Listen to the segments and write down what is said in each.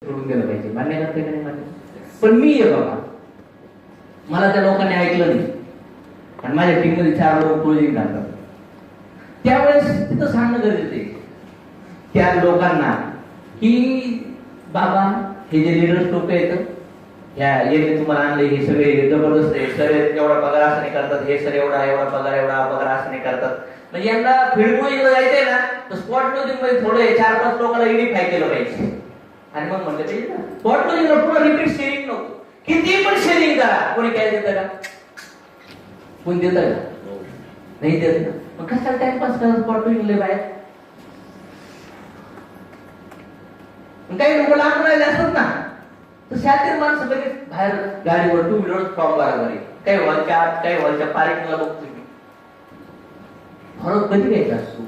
सोडून गेलं पाहिजे. मान्य करते का नाही मान्य? पण मी आहे बाबा, मला त्या लोकांनी ऐकलं नाही आणि माझ्या टीम मध्ये 4 लोक क्लोजिंग करतात. त्यावेळेस तिथं सांगणं गरजेचं आहे त्या लोकांना की बाबा हे जे लिडर्स लोक आहेत, याने तुम्हाला आणले, हे सगळे जबरदस्त आहे, सर एवढा पगार असं नाही करतात, हे सर एवढा पगार असं नाही करतात. म्हणजे यांना फील्ड क्लोजिंगला जायचंय ना, तर स्पॉट क्लोजिंग मध्ये थोडे 4-5 लोकांना इडिफाय केलं पाहिजे. आणि मग म्हणलं पाहिजे ना स्पॉट क्लोजिंगला पुन्हा रिपीट शेअरिंग नको, किती पण शेअरिंग करा, कोणी काय देतं का? कोण देतं का? नाही देत ना. मग कशाला टाइमपास करा स्पॉट क्लोजिंगला बाहेर? काही लोक लांब राहिले असतात ना, तर शातील माणसं लगेच बाहेर गाडीवर 2 व्हीलर फॉर्म बरोबर, काही हॉलच्या आत, काही हॉलच्या पार्किंगला बघतो मी. फरक कधी घ्यायचा असतो?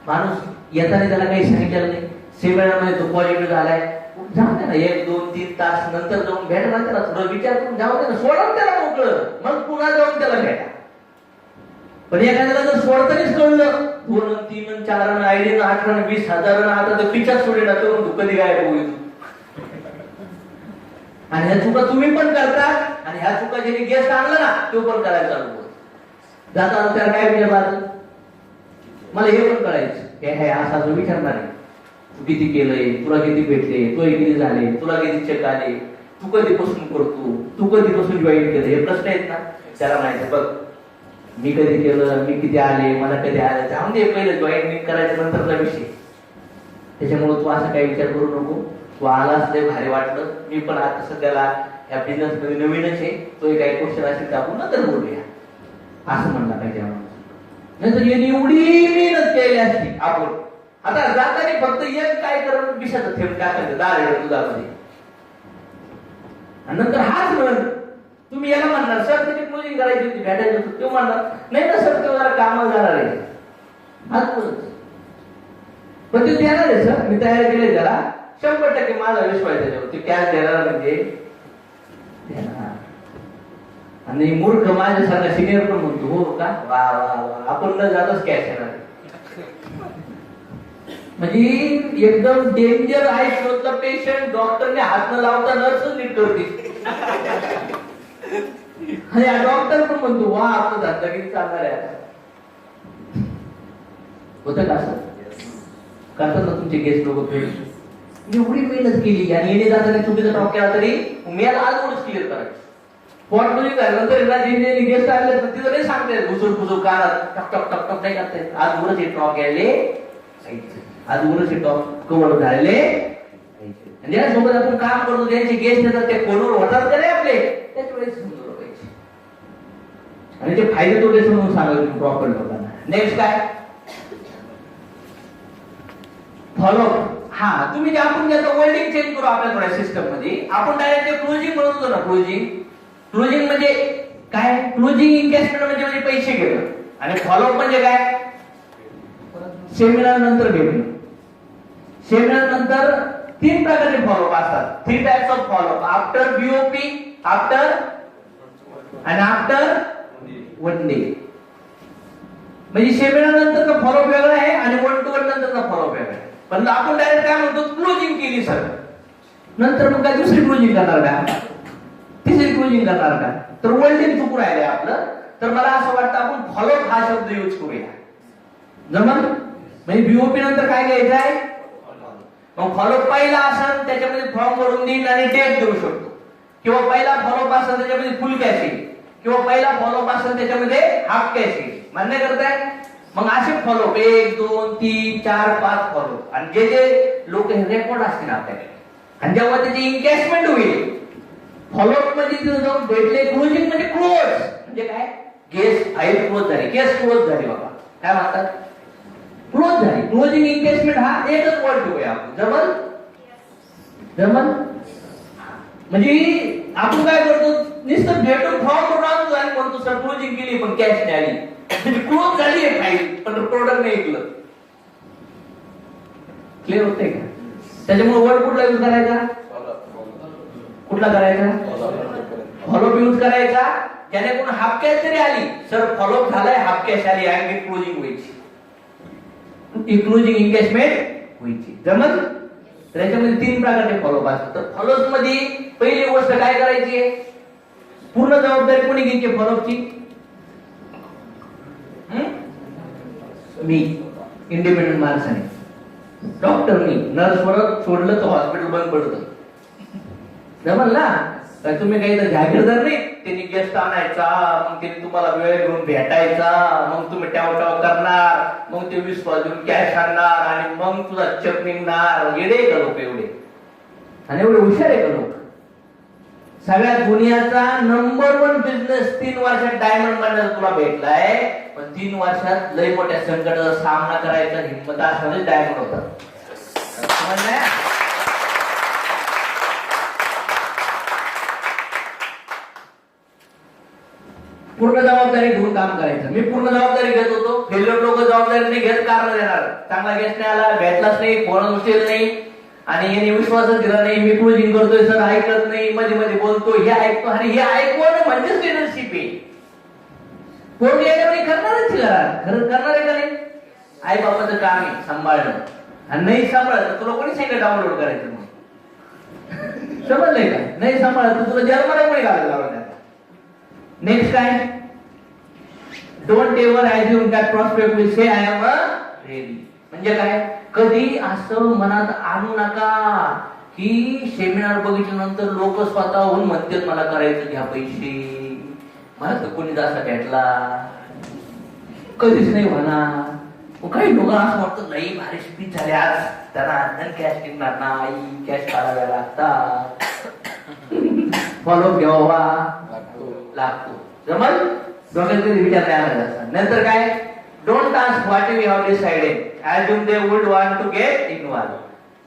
माणूस येताना त्याला काही सांगितलं नाही, सेमिनारमध्ये तो पॉझिटिव्ह झालाय, जाऊ दे ना, 1, 2, 3 तास नंतर जाऊन भेटा त्याला, थोडं विचार करून जाऊ दे ना, सोडा त्याला मोकळं, मग पुन्हा जाऊन त्याला भेटा. पण एखाद्याला जर सोडतानीच कळलं 2, 3, 4 आयडी 8, 20 हजार, आता तर पिचाच सोडे ना, तो कधी गायब होईल. आणि ह्या चुका तुम्ही पण करता, आणि ह्या चुका ज्यांनी गेस्ट आणला ना तो पण करायला चालू होतो. जाता त्याला काय विचारणार? मला हे पण करायचं, हे असा जो विचारणार आहे, तू किती केलंय, तुला किती भेटले, तुला किती झाले, तुला किती चेक आले, तू कधीपासून करतो, तू कधीपासून जॉईन केलं, हे प्रश्न आहेत ना. त्याला माहिती बघ मी कधी केलं, मी किती आले, मला कधी आले, जाऊन दे पहिलं जॉईन करायच्या नंतरचा विषय. त्याच्यामुळे तू असं काही विचार करू नको. तू आलाच लय भारी वाटलं, मी पण आता सध्याला ह्या बिझनेस मध्ये नवीनच आहे, तो काही क्वेश्चन असेल तर आपण नंतर बोलूया, असं म्हणला पाहिजे आम्हाला. नंतर एवढी मेहनत केली असती आपण, आता जाताना फक्त एक काय करून विषयाचं थेंब टाकायचं दार दुधामध्ये, आणि नंतर हाच म्हण तुम्ही याला म्हणणार सर त्याची क्लोजिंग करायची होती, भेटायची होती, तो म्हणणार नाही ना सर, तो जरा कामाला जाणार आहे, हाच बोलत. पण ते देणार आहे सर, मी तयार केले त्याला, 100% माझा विश्वास आहे त्याच्यावर, ते कॅश देणार म्हणजे देणार. आणि मूर्ख माझ्यासारखा सिनियर पण म्हणतो हो का, वा वा वा, आपण न जातच कॅश येणार. म्हणजे एकदम डेंजर आहे शोधलं पेशंट, डॉक्टरने हात न लावता नर्सच नीट करते. आणि डॉक्टर पण म्हणतो वा आपलं धंदा किती चालणार आहे. होतं का असं? करतात ना तुमचे गेस्ट लोक, एवढी मेहनत केली आणि येणे जाताना चुकीचा टॉप केला तरी मी याला आज थोडंच क्लिअर करायचं. स्पॉट क्लोजिंग झाल्यानंतर गेस्ट आले तर तिथं नाही सांगते घुसून घुसून कानात टक टक टक टक नाही करताय. आज उरच हे टॉप घ्यायले, आज उरच हे टॉप कव्हर झालेले, आणि ज्यासोबत आपण काम करतो ज्यांचे गेस्ट येतात ते फोनवर होतात का नाही आपले, त्याच वेळेस समजलं पाहिजे आणि ते फायदे तोटे समजून सांगायचे प्रॉपर लोकांना. नेक्स्ट काय? फॉलो. हा तुम्ही जे आपण जे वर्डिंग चेंज करू आपल्या थोड्या सिस्टम मध्ये, आपण डायरेक्ट क्लोजिंग म्हणत होतो ना. क्लोजिंग म्हणजे काय? क्लोजिंग इन्व्हेस्टमेंट म्हणजे पैसे घेणं, आणि फॉलोअप म्हणजे काय? सेमिनार नंतर भेटणं. सेमिनार नंतर 3 प्रकारचे फॉलोअप असतात. 3 types of follow up, after BOP, after आणि आफ्टर 1 डे. म्हणजे सेमिनार नंतरचा फॉलोअप वेगळा आहे आणि 1 to 1 नंतरचा फॉलोअप वेगळा आहे. पण आपण डायरेक्ट काय म्हणतो, क्लोजिंग केली सर, नंतर मग काय दुसरी क्लोजिंग करणार का, तिसरी क्लोजिंग करणार का? तर वर्डिंग चुकून राहिले आपलं. तर मला असं वाटतं आपण फॉलोअप हा शब्द यूज करूया. जमल? म्हणजे बीओपी नंतर काय घ्यायचं आहे? मग फॉलोअप पहिला असेल त्याच्यामध्ये फॉर्म भरून देईन आणि डेट देऊ शकतो, किंवा पहिला फॉलोअप असेल त्याच्यामध्ये फुल कॅश येईल, किंवा पहिला फॉलोअप असेल त्याच्यामध्ये हाफ कॅश येईल. मान्य करताय? मग असे फॉलोअप 1, 2, 3, 4, 5 फॉलोअप, आणि जे लोक हे रेकॉर्ड असतील आपल्याकडे, आणि जेव्हा त्याची इन्व्हेस्टमेंट होईल फॉलोअप मध्ये जाऊन भेटले. क्लोजिंग म्हणजे क्लोज म्हणजे काय? केस फाईल क्लोज झाली, केस क्लोज झाली बाबा, काय म्हणतात? क्लोज झाली. क्लोजिंग इन्व्हेस्टमेंट हा एकच वर्ड ठेवूया आपण. जमल? म्हणजे आपण काय करतो, नुसतं भेटून फॉर्म भरून आणतो आणि म्हणतो सर क्लोजिंग केली पण कॅश नाही आली. क्लोज झाली आहे फाईल पण प्रोडक्ट नाही ऐकलं. क्लिअर होतंय का? त्याच्यामुळे वर्ड कुठला यूज करायचा? कुठला करायचा? फॉलोअप यूज करायचा. ज्याने कोण हाफ कॅश तरी आली, सर फॉलोअप झालाय, हाफ कॅश आली, आणि क्लोजिंग व्हायची, क्लोजिंग इन्व्हेस्टमेंट व्हायची. जमल? तर याच्यामध्ये 3 प्रकारचे फॉलोअप असतात. तर फॉलोअप मध्ये पहिली गोष्ट काय करायची आहे, पूर्ण जबाबदारी कोणी घ्यायची फॉलोअपची? मी, इंडिपेंडंट माणसाने. डॉक्टरनी नर्स परत सोडलं तर हॉस्पिटल बंद पडतं. जमल ना? तर तुम्ही काही तर जागीरदार नाही, त्यांनी गेस्ट आणायचा, मग त्यांनी तुम्हाला वेळ घेऊन भेटायचा, मग तुम्ही टाव करणार, मग ते 20 वाजून कॅश आणणार आणि मग तुझा चेक निघणार. येडे का लोक एवढे? आणि एवढे हुशार आहे का लोक? सगळ्या दुनियाचा नंबर 1 बिझनेस 3 वर्षात डायमंड बनला तुला भेटलाय, पण 3 वर्षात लय मोठ्या संकटाचा सामना करायचा हिंमत असणारे डायमंड होतात. पूर्ण जबाबदारी घेऊन काम करायचं. मी पूर्ण जबाबदारी घेत होतो. फेल्युअर लोक जबाबदारी नाही घेत, कारण देणार. चांगला गेस्ट नाही आला, भेटलाच नाही, फोन उचलेल नाही आणि याने विश्वासच दिला नाही, मी क्लोजिंग करतोय सर, ऐकत नाही, मध्ये मध्ये बोलतो, हे ऐकतो. आणि हे ऐकवणं म्हणजेच लिडरशिप आहे. पोरगी याच्यामध्ये करणारच घरात, खरं करणार आहे का नाही? आई बाबाचं काम आहे सांभाळणं, आणि नाही सांभाळत तर तुला कोणी सांगितलं डाउनलोड करायचं? मग समजलंय का? नाही सांभाळत तर तुला जर्मन कोणी घालायला. नेक्स्ट काय? Don't ever assume that prospect will say I am a ready. म्हणजे काय? कधी असं मनात आणू नका की सेमिनार बघितल्यानंतर लोक स्वतःहून म्हणतात मला करायचं, घ्या पैसे, मला तर कोणी जास्त भेटला. कधीच नाही म्हणा. काही लोक असं वाटतं नाही भारी स्पीच झाले आज, त्यांना कॅश निघणार नाही, कॅश काढाव्या लागतात, फॉलो घ्यावा लागतो. जमल? डोक्यात कधी विचार नाही आला. नंतर काय? Don't ask what you have decided, assume they would want to get involve.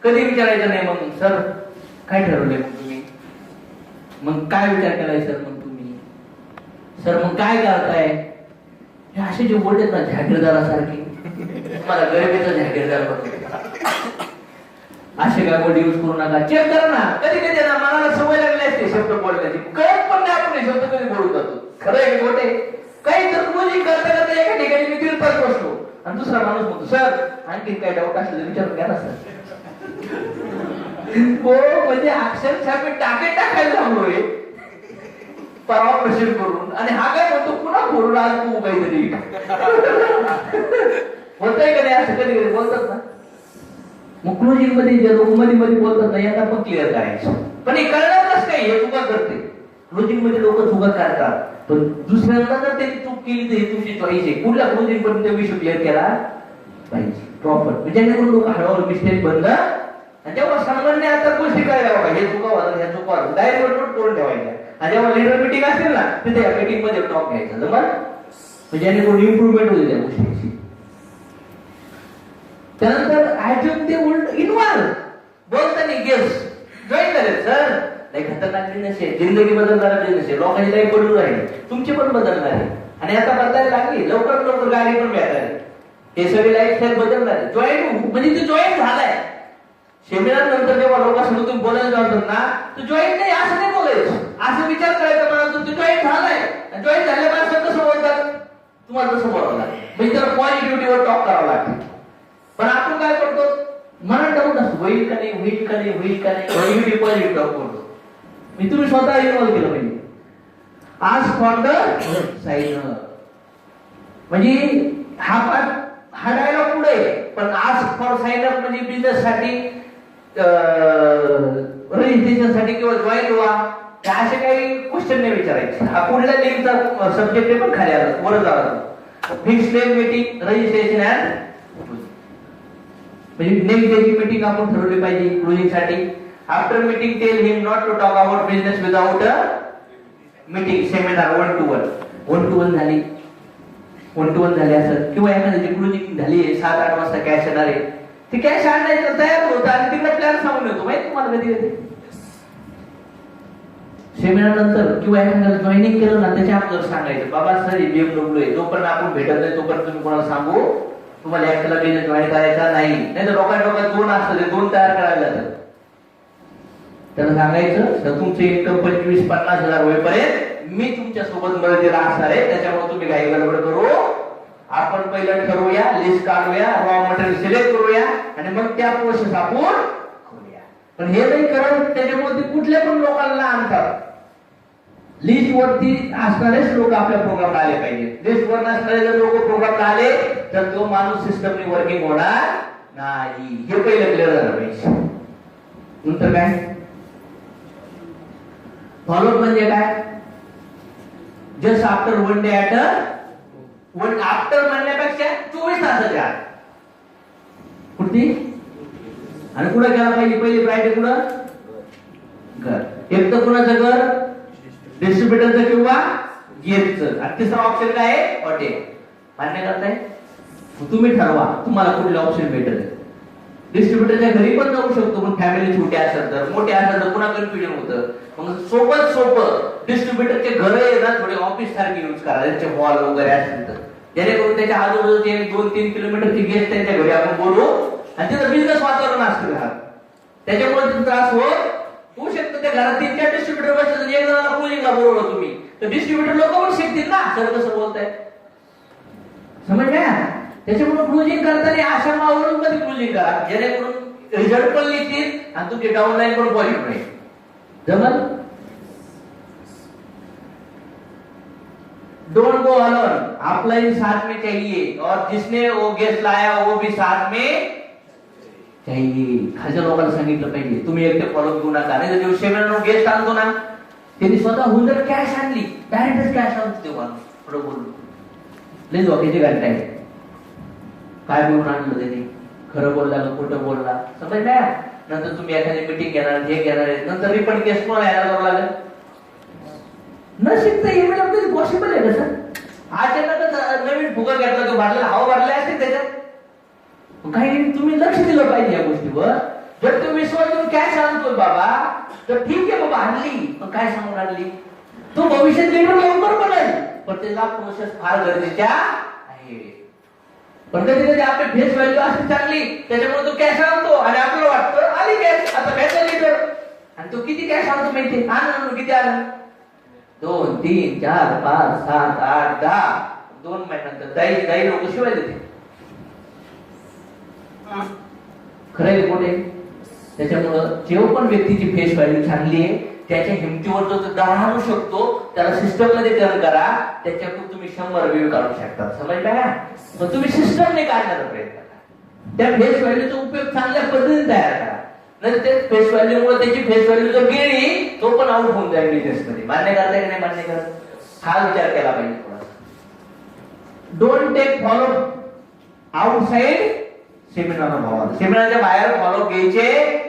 कधी विचारायचं नाही मग सर काय ठरवलंय मग तुम्ही, मग काय विचार केलाय सर, मग तुम्ही सर मग काय करताय? हे असे जे बोलतात ना जागीरदारासारखे, तुम्हाला गरिबीचा जागीरदार बनतो. असे काय वर्ड यूज करू नका. चेक करा ना. कधी कधी ना मनाला सवय लागली असते शब्द बोलण्याची, कळत पण नाही आपण शब्द कधी बोलू जातो. खरं आहे की खोटे? काही तर क्लोजिंग करता करता एका ठिकाणी मी 1.5 तास बसलो आणि दुसरा माणूस म्हणतो सर आणखी काय डाऊट असले तर विचारून घ्या ना सर. हो म्हणजे अक्षरशः मी टाकायला लागलोय परवा प्रश्न करून, आणि हा काय म्हणतो पुन्हा खोडून आज तू काहीतरी होतंय का नाही? असं कधी कधी बोलतात ना. मग क्लोजिंग मध्ये जे लोक मध्ये मध्ये बोलतात ना, यांना पण क्लिअर करायचं. पण हे कळणारच नाही, हे चुका करते. क्लोजिंग मध्ये लोक चुका करतात, पण दुसऱ्यांना जर त्यांनी चूक केली तर हे तुमची चॉईस आहे. कुठल्या क्लोजिंग पण ते विषय क्लिअर केला पाहिजे प्रॉपर, जेणेकरून लोक हळूहळू मिस्टेक बंद. आणि जेव्हा सामान्य आता गोष्टी काय बाबा हे चुका होतात, ह्या चुका होतात, डायरेक्ट नोट करून ठेवायच्या. आणि जेव्हा लीडर मिटिंग असेल ना तिथे या मिटिंग मध्ये टॉक घ्यायचा, जमल? जेणेकरून इम्प्रुव्हमेंट होईल त्या गोष्टीची. त्यानंतर अज्युम दे वुड इन्व्हॉल्व. बोलताना गेस्ट जॉईन करेल सर, नाही खतरनाक बिझनेस आहे, जिंदगी बदलणारा बिझनेस आहे, लोकांची लाईफ बदलून राहील, तुमची पण बदलणार आहे. आणि आता बदलायला लागली, लवकरात लवकर गाडी पण भेटणार आहे, हे सगळे लाईफस्टाईल बदलणार आहे. जॉईन म्हणजे ते जॉईन झालाय. सेमिनार नंतर जेव्हा लोकांसमोर तुम्ही बोलायला जातात ना, तू जॉईन नाही असं नाही बोलायचं, असं विचार करायचा मला तू जॉईन झालाय. जॉईन झाल्या माणसं कसं बोलतात? तुम्हाला तसं बोलावं लागतं, म्हणजे त्याला पॉझिटिव्हिटीवर टॉक करावं लागतं. पण आपण काय करतो? मनात टाकून असतो होईल का नाही, होईल का नाही, होईल का नाही, पॉझिटिव्ह टॉक करतो. मी तुम्ही स्वतः इन्व्हॉल्व केलं पाहिजे. आज फॉर द साइन, म्हणजे हा डायलॉग पुढे आहे, पण आज फॉर साइन अप म्हणजे बिझनेस साठी, रजिस्ट्रेशन साठी किंवा जॉईन व्हा, असे काही क्वेश्चन नाही विचारायचे. हा पुढल्या लिंकचा सब्जेक्ट पण खाली आला, वर झाला fix name meeting registration and, म्हणजे नेक्स्ट डेची मीटिंग आपण ठरवली पाहिजे क्लोजिंग साठी. After meeting tell him not to talk about business without a meeting. Seminar 1 to 1 झाली, 1 to 1 झाली असं, किंवा एखाद्याची क्लोजिंग झाली 7-8 वाजता कॅश येणार आहे, ती कॅश आणायचं तयार होतं आणि तिकडे प्लॅन सांगून येतो माहिती तुम्हाला कधी कधी. सेमिनार नंतर किंवा एखाद्याला जॉईनिंग केलं ना त्याच्या अगोदर सांगायचं बाबा सर BMW आहे, जोपर्यंत आपण भेटत नाही तोपर्यंत तुम्ही कोणाला सांगू तुम्हाला एकट्याला बिझनेस जॉईन करायचा नाही. नाही तर डोक्यात 2 असतं, ते 2 तयार करायला जातात. त्याला सांगायचं तर तुमचं इन्कम 25-50 हजार होईपर्यंत मी तुमच्या सोबत मदतीला असणार आहे, त्याच्यामुळे तुम्ही काही गडबड करू. आपण पहिलं ठरवूया, लिस्ट काढूया, रॉ मटेरियल सिलेक्ट करूया आणि मग त्या प्रोसेस आपण करूया. पण हे नाही करत, त्याच्यामुळे ते कुठल्या पण लोकांना आणतात. लिस्ट वरती असणारेच लोक आपल्या प्रोग्रामला आले पाहिजे. लिस्ट वर नसणारे जर लोक प्रोग्रामला आले तर तो माणूस सिस्टमने वर्किंग होणार नाही. हे पहिलं क्लिअर झालं पाहिजे. नंतर काय फॉलोअप म्हणजे काय? Just after one day at one after म्हणण्यापेक्षा 24 तासाच्या आत. कुठली आणि कुठं गेला पाहिजे? पहिली प्रायोरिटी कुठं? घर. एक तर कुणाचं घर? डिस्ट्रीब्युटरचं किंवा गेटचं. आणि तिसरा ऑप्शन काय आहे? हॉटेल. मान्य करताय? तुम्ही ठरवा तुम्हाला कुठले ऑप्शन भेटेल. डिस्ट्रीब्युटरच्या घरी पण जाऊ शकतो, पण फॅमिली छोटी असेल तर, मोठे असेल तर पुन्हा कन्फ्युजन होतं. मग सोपं डिस्ट्रीब्युटरचे घर आहे ना थोडे ऑफिस सारखे यूज करा, त्यांचे हॉल वगैरे असतील तर, जेणेकरून त्याच्या आजूबाजूचे 2-3 किलोमीटरचे गेस्ट त्यांच्या घरी आपण बोलू आणि तिथं बिझनेस वातावरण असतं घरात. त्याच्यामुळे तिथं त्रास होऊ शकतो. त्या घरात 3-4 डिस्ट्रीब्युटर बसले, एक जणाला क्लोजिंगला बोलवलं तुम्ही तर डिस्ट्रीब्युटर लोक पण शिकतील ना सर कसं बोलताय. समजलं? त्याच्यामुळे क्लोजिंग करताना आश्रमावरून कधी क्लोजिंग करा, जेणेकरून रिझल्ट पण लिहितील आणि तुमची डाऊनलाईन पण पॉझिटिव्ह राहील. जमल? Don't go alone. अपलाइन साथ में चाहिए और जिसने वो गेस्ट लाया वो भी साथ में चाहिए. खालच्या लोकांना सांगितलं पाहिजे तुम्ही एकटे फॉलो घेऊ नका. नाही तर सेमिनार गेस्ट आणतो ना त्यांनी स्वतःहून जर कॅश आणली डायरेक्टच कॅश आणतो ते माणूस थोडं बोललो लई धोक्याची घंटा आहे. काय बोलून आणलं त्यांनी? खरं बोलला का खोटं बोलला? समजलं? नंतर तुम्ही एखादी मीटिंग घेणार, हे घेणार आहे, नंतर रिपन केस कोण यायला करावं लागेल. न शिकता हे म्हणजे पॉसिबल आहे का सर? अचानकच नवीन फुगा घेतला, तो भरला, हवा भरले असते त्याच्यात. काही तुम्ही लक्ष दिलं पाहिजे या गोष्टीवर. जर तुम्ही विश्वास देऊन कॅश आणतोय बाबा तर ठीक आहे बाबा आणली, पण काय सांगून आणली? तो भविष्यात लीडर लवकर बनेल, पण त्याला प्रोसेस फार गरजेच्या आहे. पण कधी कधी आपली फेस व्हॅल्यू असते चांगली, त्याच्यामुळे तो कॅश आणतो आणि आपल्याला वाटतं आली कॅश, आता व्याचा लीडर. आणि तो किती कॅश आणतो माहिती? आणून किती आलं? 2, 3, 4, 5, 7, 8, 10. 2 महिन्यानंतर दाई लोक शिवाय देते. खरंय मोठे. त्याच्यामुळं जेव्हा पण व्यक्तीची फेस व्हॅल्यू चांगली आहे त्याच्या हिमतीवर जो 10 आणू शकतो त्याला सिस्टम मध्ये टर्न करा, त्याच्यातून तुम्ही 100 रिव्ह्यू काढू शकता. समजलं का? मग तुम्ही सिस्टमने काढण्याचा प्रयत्न करा. त्या फेस व्हॅल्यूचा उपयोग चांगल्या पद्धतीने तयार करा. नाही ते फेस व्हॅल्यू मुळे त्याची फेस व्हॅल्यू जर गेली तो पण आउट होऊन जाईल बिझनेस मध्ये. मान्य करताय की नाही? मान्य करत. हा विचार केला पाहिजे थोडासा. Don't take follow outside seminar भावा. सेमिनारच्या बाहेर फॉलो घ्यायचे.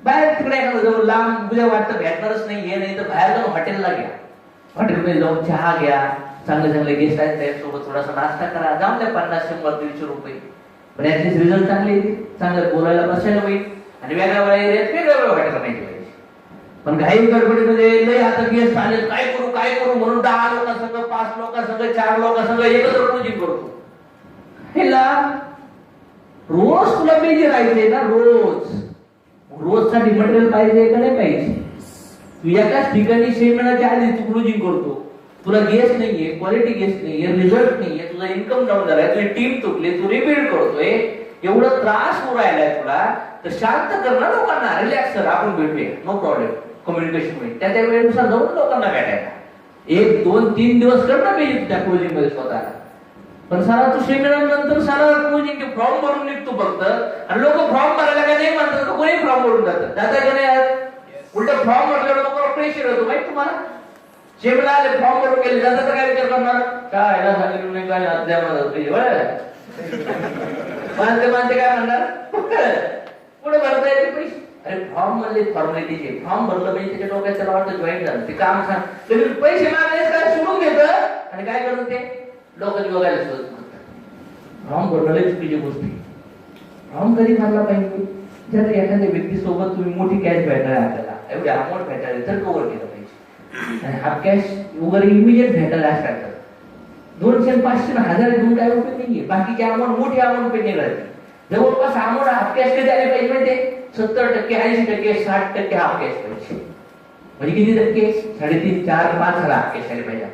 बाहेर तिकडे एखादं जवळ लांब उद्या वाटतं भेटणारच नाही हे, नाही तर बाहेर जाऊन हॉटेलला घ्या. हॉटेलमध्ये जाऊन चहा घ्या, चांगले गेस्ट आहेत त्याच्यासोबत थोडासा नाश्ता करा, जाऊन द्या 50, 100, 150 रुपये. पण याचे रिझल्ट चांगले येतील, चांगलं बोलायला बसायला होईल आणि वेगळ्या वेगळ्या हॉटेलला माहिती पाहिजे. पण घाई गडबडीमध्ये लय आता गेस्ट आले, काय करू म्हणून 10 लोकांसंग, 5 लोकांसंग, 4 लोकांसंग एकत्र क्लोजिंग करतो. रोज तुला बिझी राहायचंय ना? रोजसाठी मटेरियल पाहिजे का नाही पाहिजे? तू एकाच ठिकाणी सेमिनारच्या आधी तू क्लोजिंग करतो, तुला गेस्ट नाहीये, क्वालिटी गेस्ट नाहीये, रिझल्ट नाहीये, तुझा इन्कम डाऊन झालाय, तुझी टीम तुटली, तू रिबिल्ड करतोय, एवढा त्रास होऊ राहिलाय तुला, तर शांत कर ना लोकांना. रिलॅक्स कर, आपण भेटूया, नो प्रॉब्लेम. कम्युनिकेशन होईल. त्या वेळेनुसार जाऊन लोकांना भेटायला 1, 2, 3 दिवस कर ना पाहिजे त्या क्लोजिंग मध्ये स्वतःला. पण सारा तू सेमिनार नंतर सारा क्लोजिंग फॉर्म भरून निघतो फक्त, आणि लोक फॉर्म भरायला काय नाही म्हणतात, कोणी फॉर्म भरून जातात. जाता का नाही? उलट फॉर्म भरल्यावर लोकांना प्रेशर होतो माहिती तुम्हाला. सेमिनार आले फॉर्म भरून गेले, जाता तर काय विचार करणार? काय याला सांगितलं नाही, काय अध्याय मानते काय म्हणणार? पुढे भरता येते पैसे. अरे फॉर्म म्हणले फॉर्मॅलिटीचे, फॉर्म भरलं म्हणजे त्याच्या डोक्यात त्याला वाटतं जॉईन झालं, ते काम सांग, पैसे मागले काय सोडून घेतं आणि काय करत ते लोकांनी बघायला सुरुवात करतात. फॉर्म भरणं लई चुकीची गोष्ट आहे. फॉर्म कधी भरला पाहिजे? जर एखाद्या व्यक्तीसोबत तुम्ही मोठी कॅश भेटणार आहे, आपल्याला एवढी अमाऊंट भेटणार आहे तर कव्हर केलं पाहिजे. आणि हाफ कॅश वगैरे इमिजिएट भेटायला असतात. 200, 500, 1000 घेऊन काय उपयोग नाहीये. बाकीची अमाऊंट मोठी अमाऊंट पे नाही राहते. जवळपास अमाऊंट हाफ कॅश कधी आले पाहिजे माहिती? 70%, 80%, 60% हाफ कॅश पाहिजे. म्हणजे किती टक्के? 3.5, 4, 5 हजार हाफ कॅश आले पाहिजे.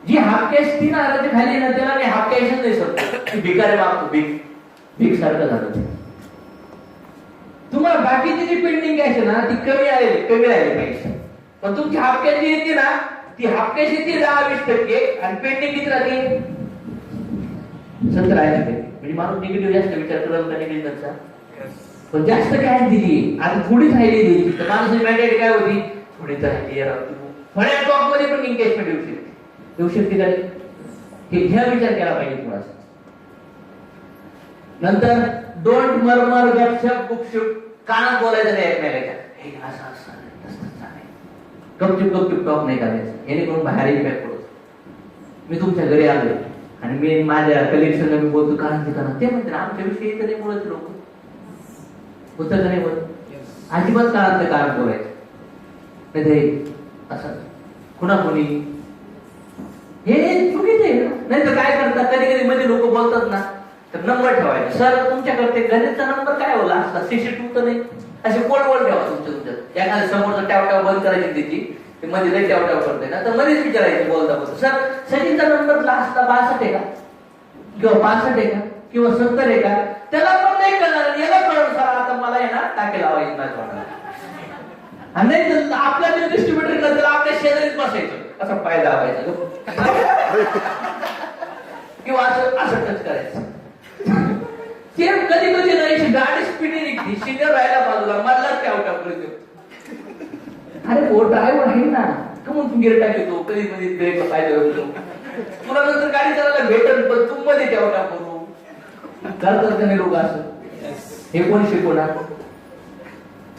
जी हाफ कॅश 3000च्या खाली ना त्याला मी हाफ कॅशच नाही सोडतो, भिकारी मागतो, भीक सारखं झालं. तुम्हाला बाकीची जी पेंडिंग कॅश आहे ना ती कमी राहिली पाहिजे. पण तुमची हाफ कॅश जी येते ना ती हाफ कॅश येते 10-20% आणि पेंडिंग किती राहते 70-80%. म्हणजे माणूस निगेटिव्ह जास्त विचार करत का निगेटिव्हचा. पण जास्त कॅश दिली आणि थोडीच राहिली तर माणसाची मेंटॅलिटी काय होती थोडीच राहिली थोड्या टॉप मध्ये पण एंगेजमेंट येऊ शकते का ह्या विचार केला पाहिजे थोडासा. नंतर डोंट मर्मर गपशप गुपशुप कानात बोलायचं नाही एकमेकाच्या हे असं असं गपचूप टॉप नाही करायचं जेणेकरून बाहेर इम्पॅक्ट पडतो. मी तुमच्या घरी आलोय आणि मी माझ्या कलेक्शनला मी बोलतो कारण ते म्हणते आमच्या विषयी तर नाही बोलत लोक होतं का नाही बोलत अजिबात काळातलं कारण बोलायचं नाही असं कुणाकुणी हे चुकीचं आहे. नाही तर काय करतात कधी कधी मध्ये लोक बोलतात ना तर नंबर ठेवायचा सर तुमच्याकडे गणितचा नंबर काय होला असला 62 तर नाही असे कोड ठेवा तुमच्यात एखाद्या समोरचा टॅव बंद करायची त्याची ते मध्ये लई टॅव करते ना तर मध्येच विचारायचं बोलता सर सचिनचा नंबर लास्टला 62 आहे का किंवा 65 आहे का किंवा 70 आहे का त्याला पण नाही कळणार याला कळलं सर आता मला आहे ना टाके लावायची नाही वाटणार आणि नाही तर आपल्या जे डिस्ट्रीब्युटर करतात आपल्या शेजारीच बसायचं असं पाय दाबायचं किंवा असं टच करायचं. ते कधी कधी नाही गाडी स्पीडने निघते सिनियर राहायला बाजूला मधलाच काय टाकतो अरे हो ड्रायव्हर आहे ना का मग तू गिअर टाकतो कधी कधी ब्रेक पाहिजे होतो तुला नंतर गाडी चालायला भेटल पण तू मध्ये तेवढा करू करतात का नाही लोक असं हे कोण शिकवणार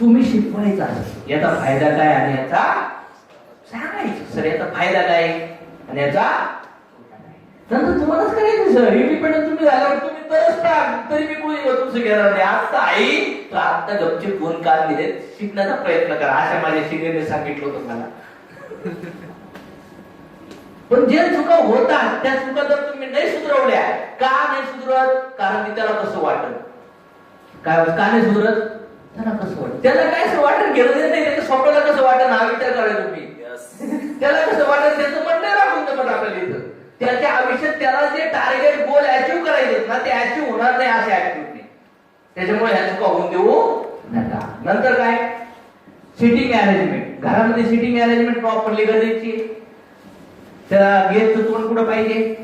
तुम्ही शिकवायचं असं याचा फायदा काय आणि याचा सांगायचं सर याचा फायदा काय आणि याचा नंतर तुम्हालाच करायचं सर इंडिपेंडंट तुम्ही झाल्यावर तुम्ही तरच टाक तरी मी कोणी तुमचं घेणार नाही आता आई तर आता गपचे फोन काल दिले शिकण्याचा प्रयत्न करा अशा माझ्या शिकण्याने सांगितलं होतं मला. पण जे चुका होतात त्या चुका जर तुम्ही नाही सुधारवल्या का नाही सुधारत कारण की त्याला कसं वाटत काय का नाही सुधारत त्याला कसं वाटत त्याला काय वाटत घेणं नाही त्याच्या स्वप्नाला कसं वाटत हा विचार करायचा तुम्ही त्याला कसं वाटत त्याचं म्हणणं राखून जमत आपल्याला इथं त्याच्या आयुष्यात त्याला जे टार्गेट गोल अचीव्ह करायचे ना ते अचीव्ह होणार नाही असे ऍक्टिव्ह नाही त्याच्यामुळे ह्या चुका होऊन देऊ नका. नंतर काय सिटिंग अरेंजमेंट घरामध्ये सिटिंग अरेंजमेंट प्रॉपरली गरजेची. त्या गेटचं तोंड कुठं पाहिजे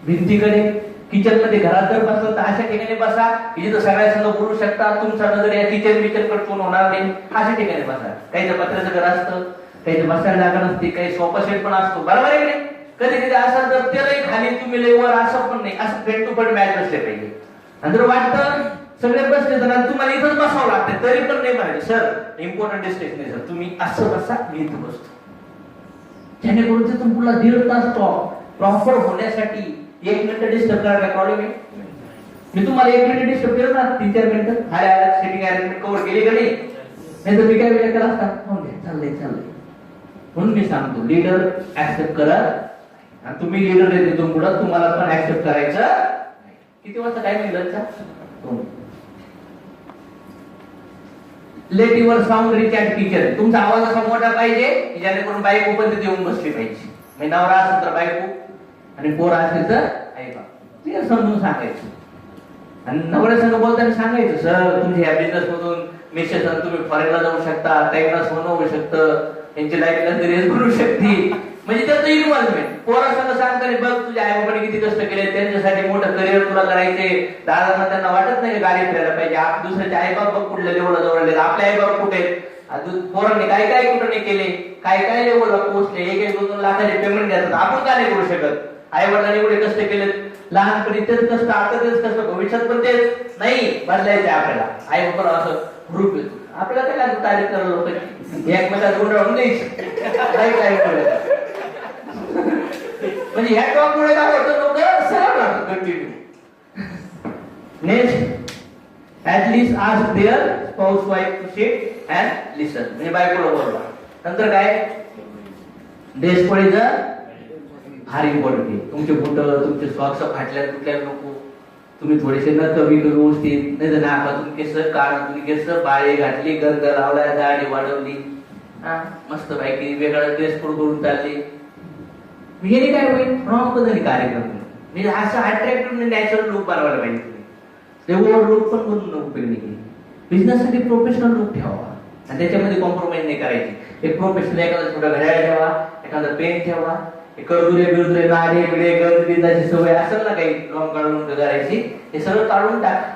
भिंतीकडे किचन मध्ये घरात जर बसलं तर अशा ठिकाणी बसा की जिथं सगळ्या संघ बोलू शकता तुमचा नजर या किचन कडे तोंड होणार नाही अशा ठिकाणी बसा. काही पत्र्याचं घर असतं काही बसायला जागा नसते काही सोफा सेट पण असतो बरोबर आहे की कधी कधी असं तर त्यालाही खाली तुम्ही लेवर असं पण नाही असं फ्रंट टू फ्रंट मॅच असले पाहिजे. नंतर वाटतं सगळे बसले तर तुम्हाला इथंच बसावं लागतं तरी पण नाही म्हणाले सर इम्पॉर्टंट डिस्कशन नाही सर तुम्ही असं बसा मी इथं बसतो जेणेकरून ते तुम्हाला 1.5 तास प्रॉपर होण्यासाठी 1 मिनिट डिस्टर्ब करायला प्रॉब्लेम आहे. मी तुम्हाला 1 मिनिट डिस्टर्ब केलं ना 3-4 मिनिटं हाय सिटिंग अरेंजमेंट कव्हर केली का नाही तर मी काय विचार केला असता चाललंय म्हणून मी सांगतो लीडर ऍक्सेप्ट करा आणि तुम्ही लीडर आहे तिथून पुढे तुम्हाला पण ऍक्सेप्ट करायचं. किती वाजता टाइम लंचचा let your sound reach at kitchen तुमचा आवाज असा मोठा पाहिजे की जेणेकरून बायको पण तिथे येऊन बसली पाहिजे. म्हणजे नवरा असेल तर बायको आणि पोर असेल तर आई बाप ते समजून सांगायचं आणि नवऱ्या संग बोलताना सांगायचं सर तुमच्या ह्या बिझनेस मधून मिसेस तुम्ही फॉरेनला जाऊ शकता त्यांना सोनं होऊ शकतं त्यांची लाईफ लक्झरियस बनवू शकते म्हणजे त्याचं इन्व्हॉल्वमेंट पोरासंग सांगताना बघ तुझ्या आई बाबांनी किती कष्ट केले त्यांच्यासाठी मोठं करिअर तुला करायचे दादांना त्यांना वाटत नाही गाडी फिरायला पाहिजे आप दुसऱ्याचे आई बाप बघ कुठल्या लेवलला जवळले आपले आई बाप कुठे पोरांनी काय काय कुठं नाही केले काय काय लेवलला पोहोचले 1-2 लाखाचे पेमेंट देतात आपण का नाही करू शकत आई वडिलांनी एवढे कष्ट केले लहानपणी तेच कष्ट आता तेच कष्ट भविष्यात पण तेच नाही बदलायचे आपल्याला आई बाबा असं ग्रुप येतो आपल्याला काय तारीख करायला लोक एकमेकात गुंडाळून द्यायची काय म्हणजे ह्या टॉपमुळे काय होतं लोक सरळ राहतात continue. Next at least ask their spouse wife to sit and listen म्हणजे बायकोला बोलवा. नंतर काय डेस्पॉइजर फार इम्पॉर्टंट आहे. तुमचे बुट तुमचे सॉक्स फाटल्या तुटल्या नको तुम्ही थोडेसे न कमी व्यवस्थित नाही तर नाकातून केस कानातून केस बाळे घातली गंध लावला दाढी वाढवली मस्त पैकी वेगळा ड्रेस करून चालली हे काय होईल रॉंग पद्धती कार्यक्रम म्हणजे असं अट्रॅक्टिव्ह नॅचरल लुक बनवायला पाहिजे तुम्ही ते ओव्हर लुक पण बनवून उपयोग नाही. बिझनेससाठी प्रोफेशनल लुक ठेवा आणि त्याच्यामध्ये कॉम्प्रोमाइज नाही करायची. एक प्रोफेशनल एखादा छोटा घड्याळ ठेवा, एखादा पेन ठेवा, करदुरे बिरदुरे नाडे बिडे गंजबिंदाची सवय असेल ना काही रॉंग काढून करायची, हे सगळं काढून टाक.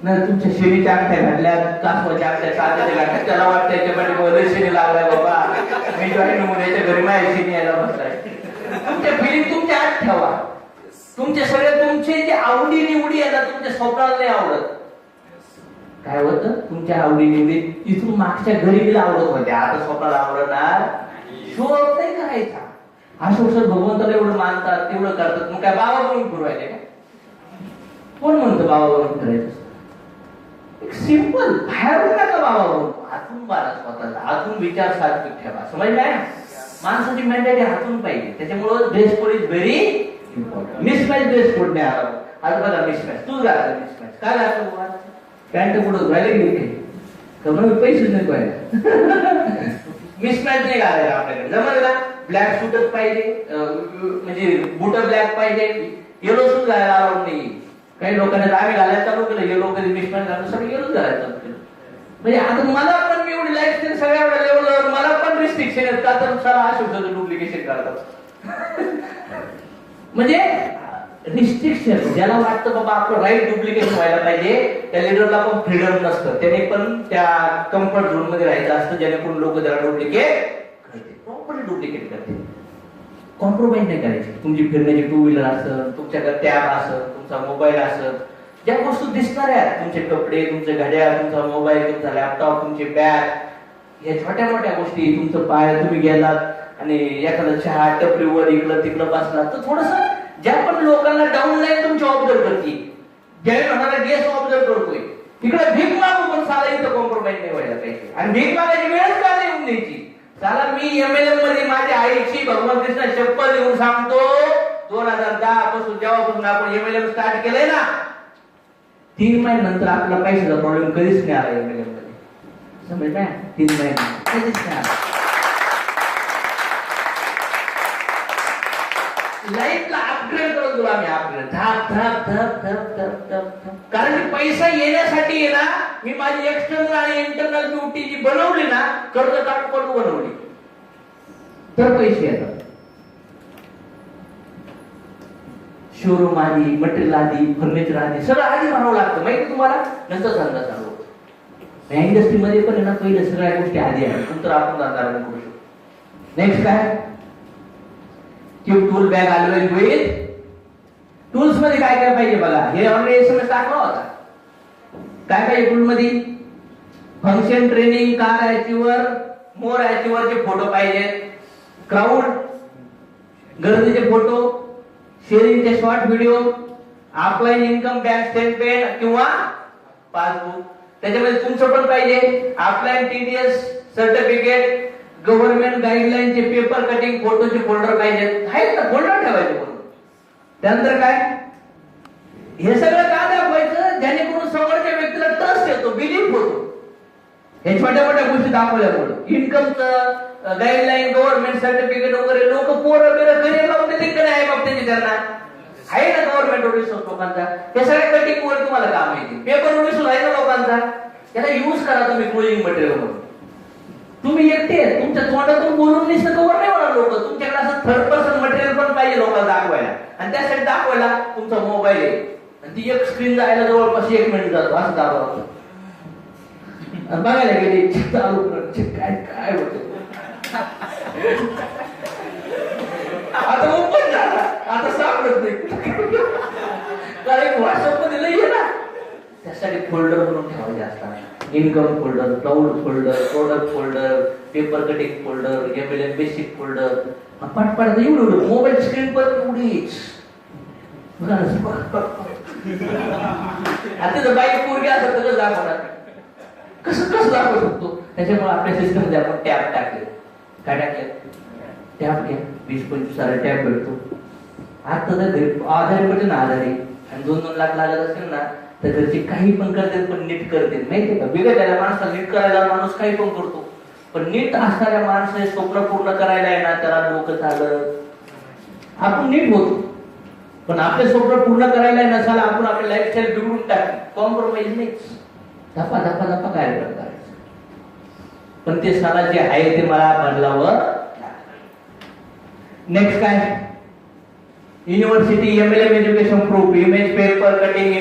नाही तुमच्या शेळीच्या अंगठ्या घातल्या, कासवाच्या अंगठ्या, साध्याच्या घातल्या, त्याला वाटतं त्याच्यामध्ये शेणी लागलाय बाबा, मी जॉईन होऊन याच्या घरी माझ्या शेणी यायला बसलाय. तुमच्या फिलिंग तुमच्या आत ठेवा. तुमचे सगळे तुमचे जे आवडी निवडी आहे ना, तुमच्या स्वप्नाला नाही आवडत. काय होतं तुमच्या आवडी निवडी इथून मागच्या गरीबीला आवडत होत्या, आता स्वप्नाला आवडणार. शो ऑफ नाही करायचा. अशोक सर भगवंताला एवढं मानतात, तेवढं करतात, मग काय बाबा म्हणून फिरवायचे का? कोण म्हणतं बाबा म्हणून फिरायचं? सिंपल, बाहेरून नका बाबा म्हणून, हातून बारा स्वतःला, हातून विचार सात्विक ठेवा. समजलाय? माणसाची मेंटॅलिटी हातून पाहिजे. त्याच्यामुळे dress code is very important. Mismatch dress code नाही आला. आज बघा मिसमॅच, तू घालतो मिसमॅच, काय घालतो? पॅन्ट कुठं घाले गेले कमर पैसे नाही पाहिजे. मिसमॅच नाही घालायला आपल्याकडे, जमलं. ब्लॅक सूटच पाहिजे, म्हणजे बूट ब्लॅक पाहिजे, येलो सूट घालायला अलाउड नाही. काही लोकांनी आम्ही घालायला चालू केलं, येलो कधी मिसमॅच घालतो, सगळं येलोच घालायला चालू केलं. म्हणजे आता मला पण एवढी लाईफस्टाईल सगळ्या लेवलवर मला पण रिस्ट्रिक्शन आहेत का, तर सारा अशोक डुप्लिकेशन करतात. म्हणजे रिस्ट्रिक्शन, ज्याला वाटतं बाबा आपलं राईट डुप्लिकेशन व्हायला पाहिजे, त्या लिडरला पण फ्रीडम नसतं, त्याने पण त्या कम्फर्ट झोन मध्ये राहायचं असतं, जेणेकरून लोक त्याला डुप्लिकेट करते, प्रॉपरली डुप्लिकेट करते. कॉम्प्रोमाइज नाही करायची. तुमची फिरण्याची टू व्हीलर असेल, तुमच्याकडे टॅब असेल, तुमचा मोबाईल असेल, ज्या वस्तू दिसणार आहेत, तुमचे कपडे, तुमचे घड्याळ, तुमचा मोबाईल, तुमचा लॅपटॉप, तुमची बॅग, या छोट्या मोठ्या गोष्टी, तुमचं पाय, तुम्ही गेलात आणि एखादा चहा टपरीवर इकडं तिकडं बसला तर थोडस, ज्या पण लोकांना डाऊन लाईन तुमची ऑब्झर्व करते, ज्यावेळी होणारा गेस्ट ऑब्झर्व करतोय, तिकडे भीक मागू पण साला इथं कॉम्प्रोमाइज नाही व्हायला पाहिजे. आणि भीक मागायची वेळच का नाही येऊन द्यायची. साला मी एमएलएम मध्ये माझ्या आईची भगवान कृष्ण चप्पल येऊन सांगतो, 2010 पासून जेव्हापासून आपण एमएलएम स्टार्ट केलंय ना, 3 महिन्यानंतर आपला पैशाचा प्रॉब्लेम कधीच नाही आला एमएलएम मध्ये. समजलं? 3 महिने कधीच नाही आला. लाईफला अपग्रेड करत गेलो आम्ही, अपग्रेड धाप धाप धाप धाप धाप धाप. कारण की पैसा येण्यासाठी आहे ना, मी माझी एक्सटर्नल आणि इंटरनल ब्युटी जी बनवली ना, कर्ज काढून बनवली, तर पैसे येतात. शोरूम आधी, मटेरियल आधी, फर्निचर आधी, सगळं आधी म्हणावं लागतं, माहिती तुम्हाला, नंतर धंदा चालू होतो. या इंडस्ट्रीमध्ये पण आहे ना, पहिले सगळ्या गोष्टी आधी आहेत, नंतर आपण धंदा करू शकतो. नेक्स्ट काय? Tool bag always with tools मध्ये काय काय पाहिजे बघा, हे ऑलरेडी एसएमएस टाकला होता. काय पाहिजे टूल मध्ये? Function training, car achiever, more अचीवरचे फोटो पाहिजेत, क्राऊड गर्दीचे फोटो, शेअरिंगचे short video, offline income bank statement किंवा पासबुक. त्याच्यामध्ये तुमचं पण पाहिजे ऑफलाईन टीडीएस सर्टिफिकेट, गव्हर्नमेंट गाईडलाईनचे पेपर कटिंग फोटोचे फोल्डर पाहिजेत, आहेत ना, फोल्डर ठेवायचे म्हणून. त्यानंतर काय? हे सगळं का दाखवायचं, जेणेकरून समोरच्या व्यक्तीला ट्रस्ट येतो, बिलीफ होतो. हे छोट्या मोठ्या गोष्टी दाखवल्यामुळे इन्कमचं गाईडलाईन, गव्हर्नमेंट सर्टिफिकेट वगैरे, लोक पोरं वगैरे घरी लावून देते का नाही बाब त्यांची, त्यांना आहे ना गव्हर्नमेंट रिसोर्स लोकांचा, हे सगळ्या कटिंग वर तुम्हाला काम येते. पेपर रिसोर्स आहे ना लोकांचा, त्याला युज करा तुम्ही क्लोजिंग मटेरियल म्हणून. तुम्ही एकटे तुमच्या तोंडातून बोलून निसतं कवर नाही होणार लोक, तुमच्याकडे असं थर्ड पर्सन मटेरियल पण पाहिजे लोकांना दाखवायला, आणि त्यासाठी दाखवायला तुमचा मोबाईल आहे, आणि ती एक स्क्रीन जायला जवळपास 1 मिनिट जातो, असं दाखवायचं. बघायला गेले चालू काय काय होत, आता ओपन झाला, आता सापडत नाही, कारण व्हॉट्सअप मध्ये लई आहे ना. त्यासाठी फोल्डर म्हणून ठेवायचे असतात, income folder, cloud folder, product folder, paper cutting folder, MLM basic folder. पाठ एवढं मोबाईल स्क्रीन पर एवढीच. आता जर बाईक पोरगी असं कसं दाखवणार, कसं कसं दाखवू शकतो. त्याच्यामुळे आपल्या सिस्टम मध्ये आपण टॅब टाकले. काय टाकले? टॅब घ्या, 20-25 टॅब भेटतो. आता जर आधारी पडते ना, आधारी आणि 2-2 लाख लागत असेल ना, तर घरचे काही पण करतात, पण नीट करते. माहितीये का, बिघडलेल्या माणसाला नीट करायला माणूस काही पण करतो, पण नीट असणाऱ्या माणसाने स्वप्न पूर्ण करायला आहे ना, त्याला डोकं चालत. आपण नीट होतो, पण आपले स्वप्न पूर्ण करायला नसाला आपण आपली लाईफस्टाईल बिघडून टाकली. कॉम्प्रोमाइज नाही. धपा धपा धपा कार्यक्रम करायचा. पण ते सणा जे आहे ते मला बदलावं. नेक्स्ट काय, university MLM education proof, image paper cutting,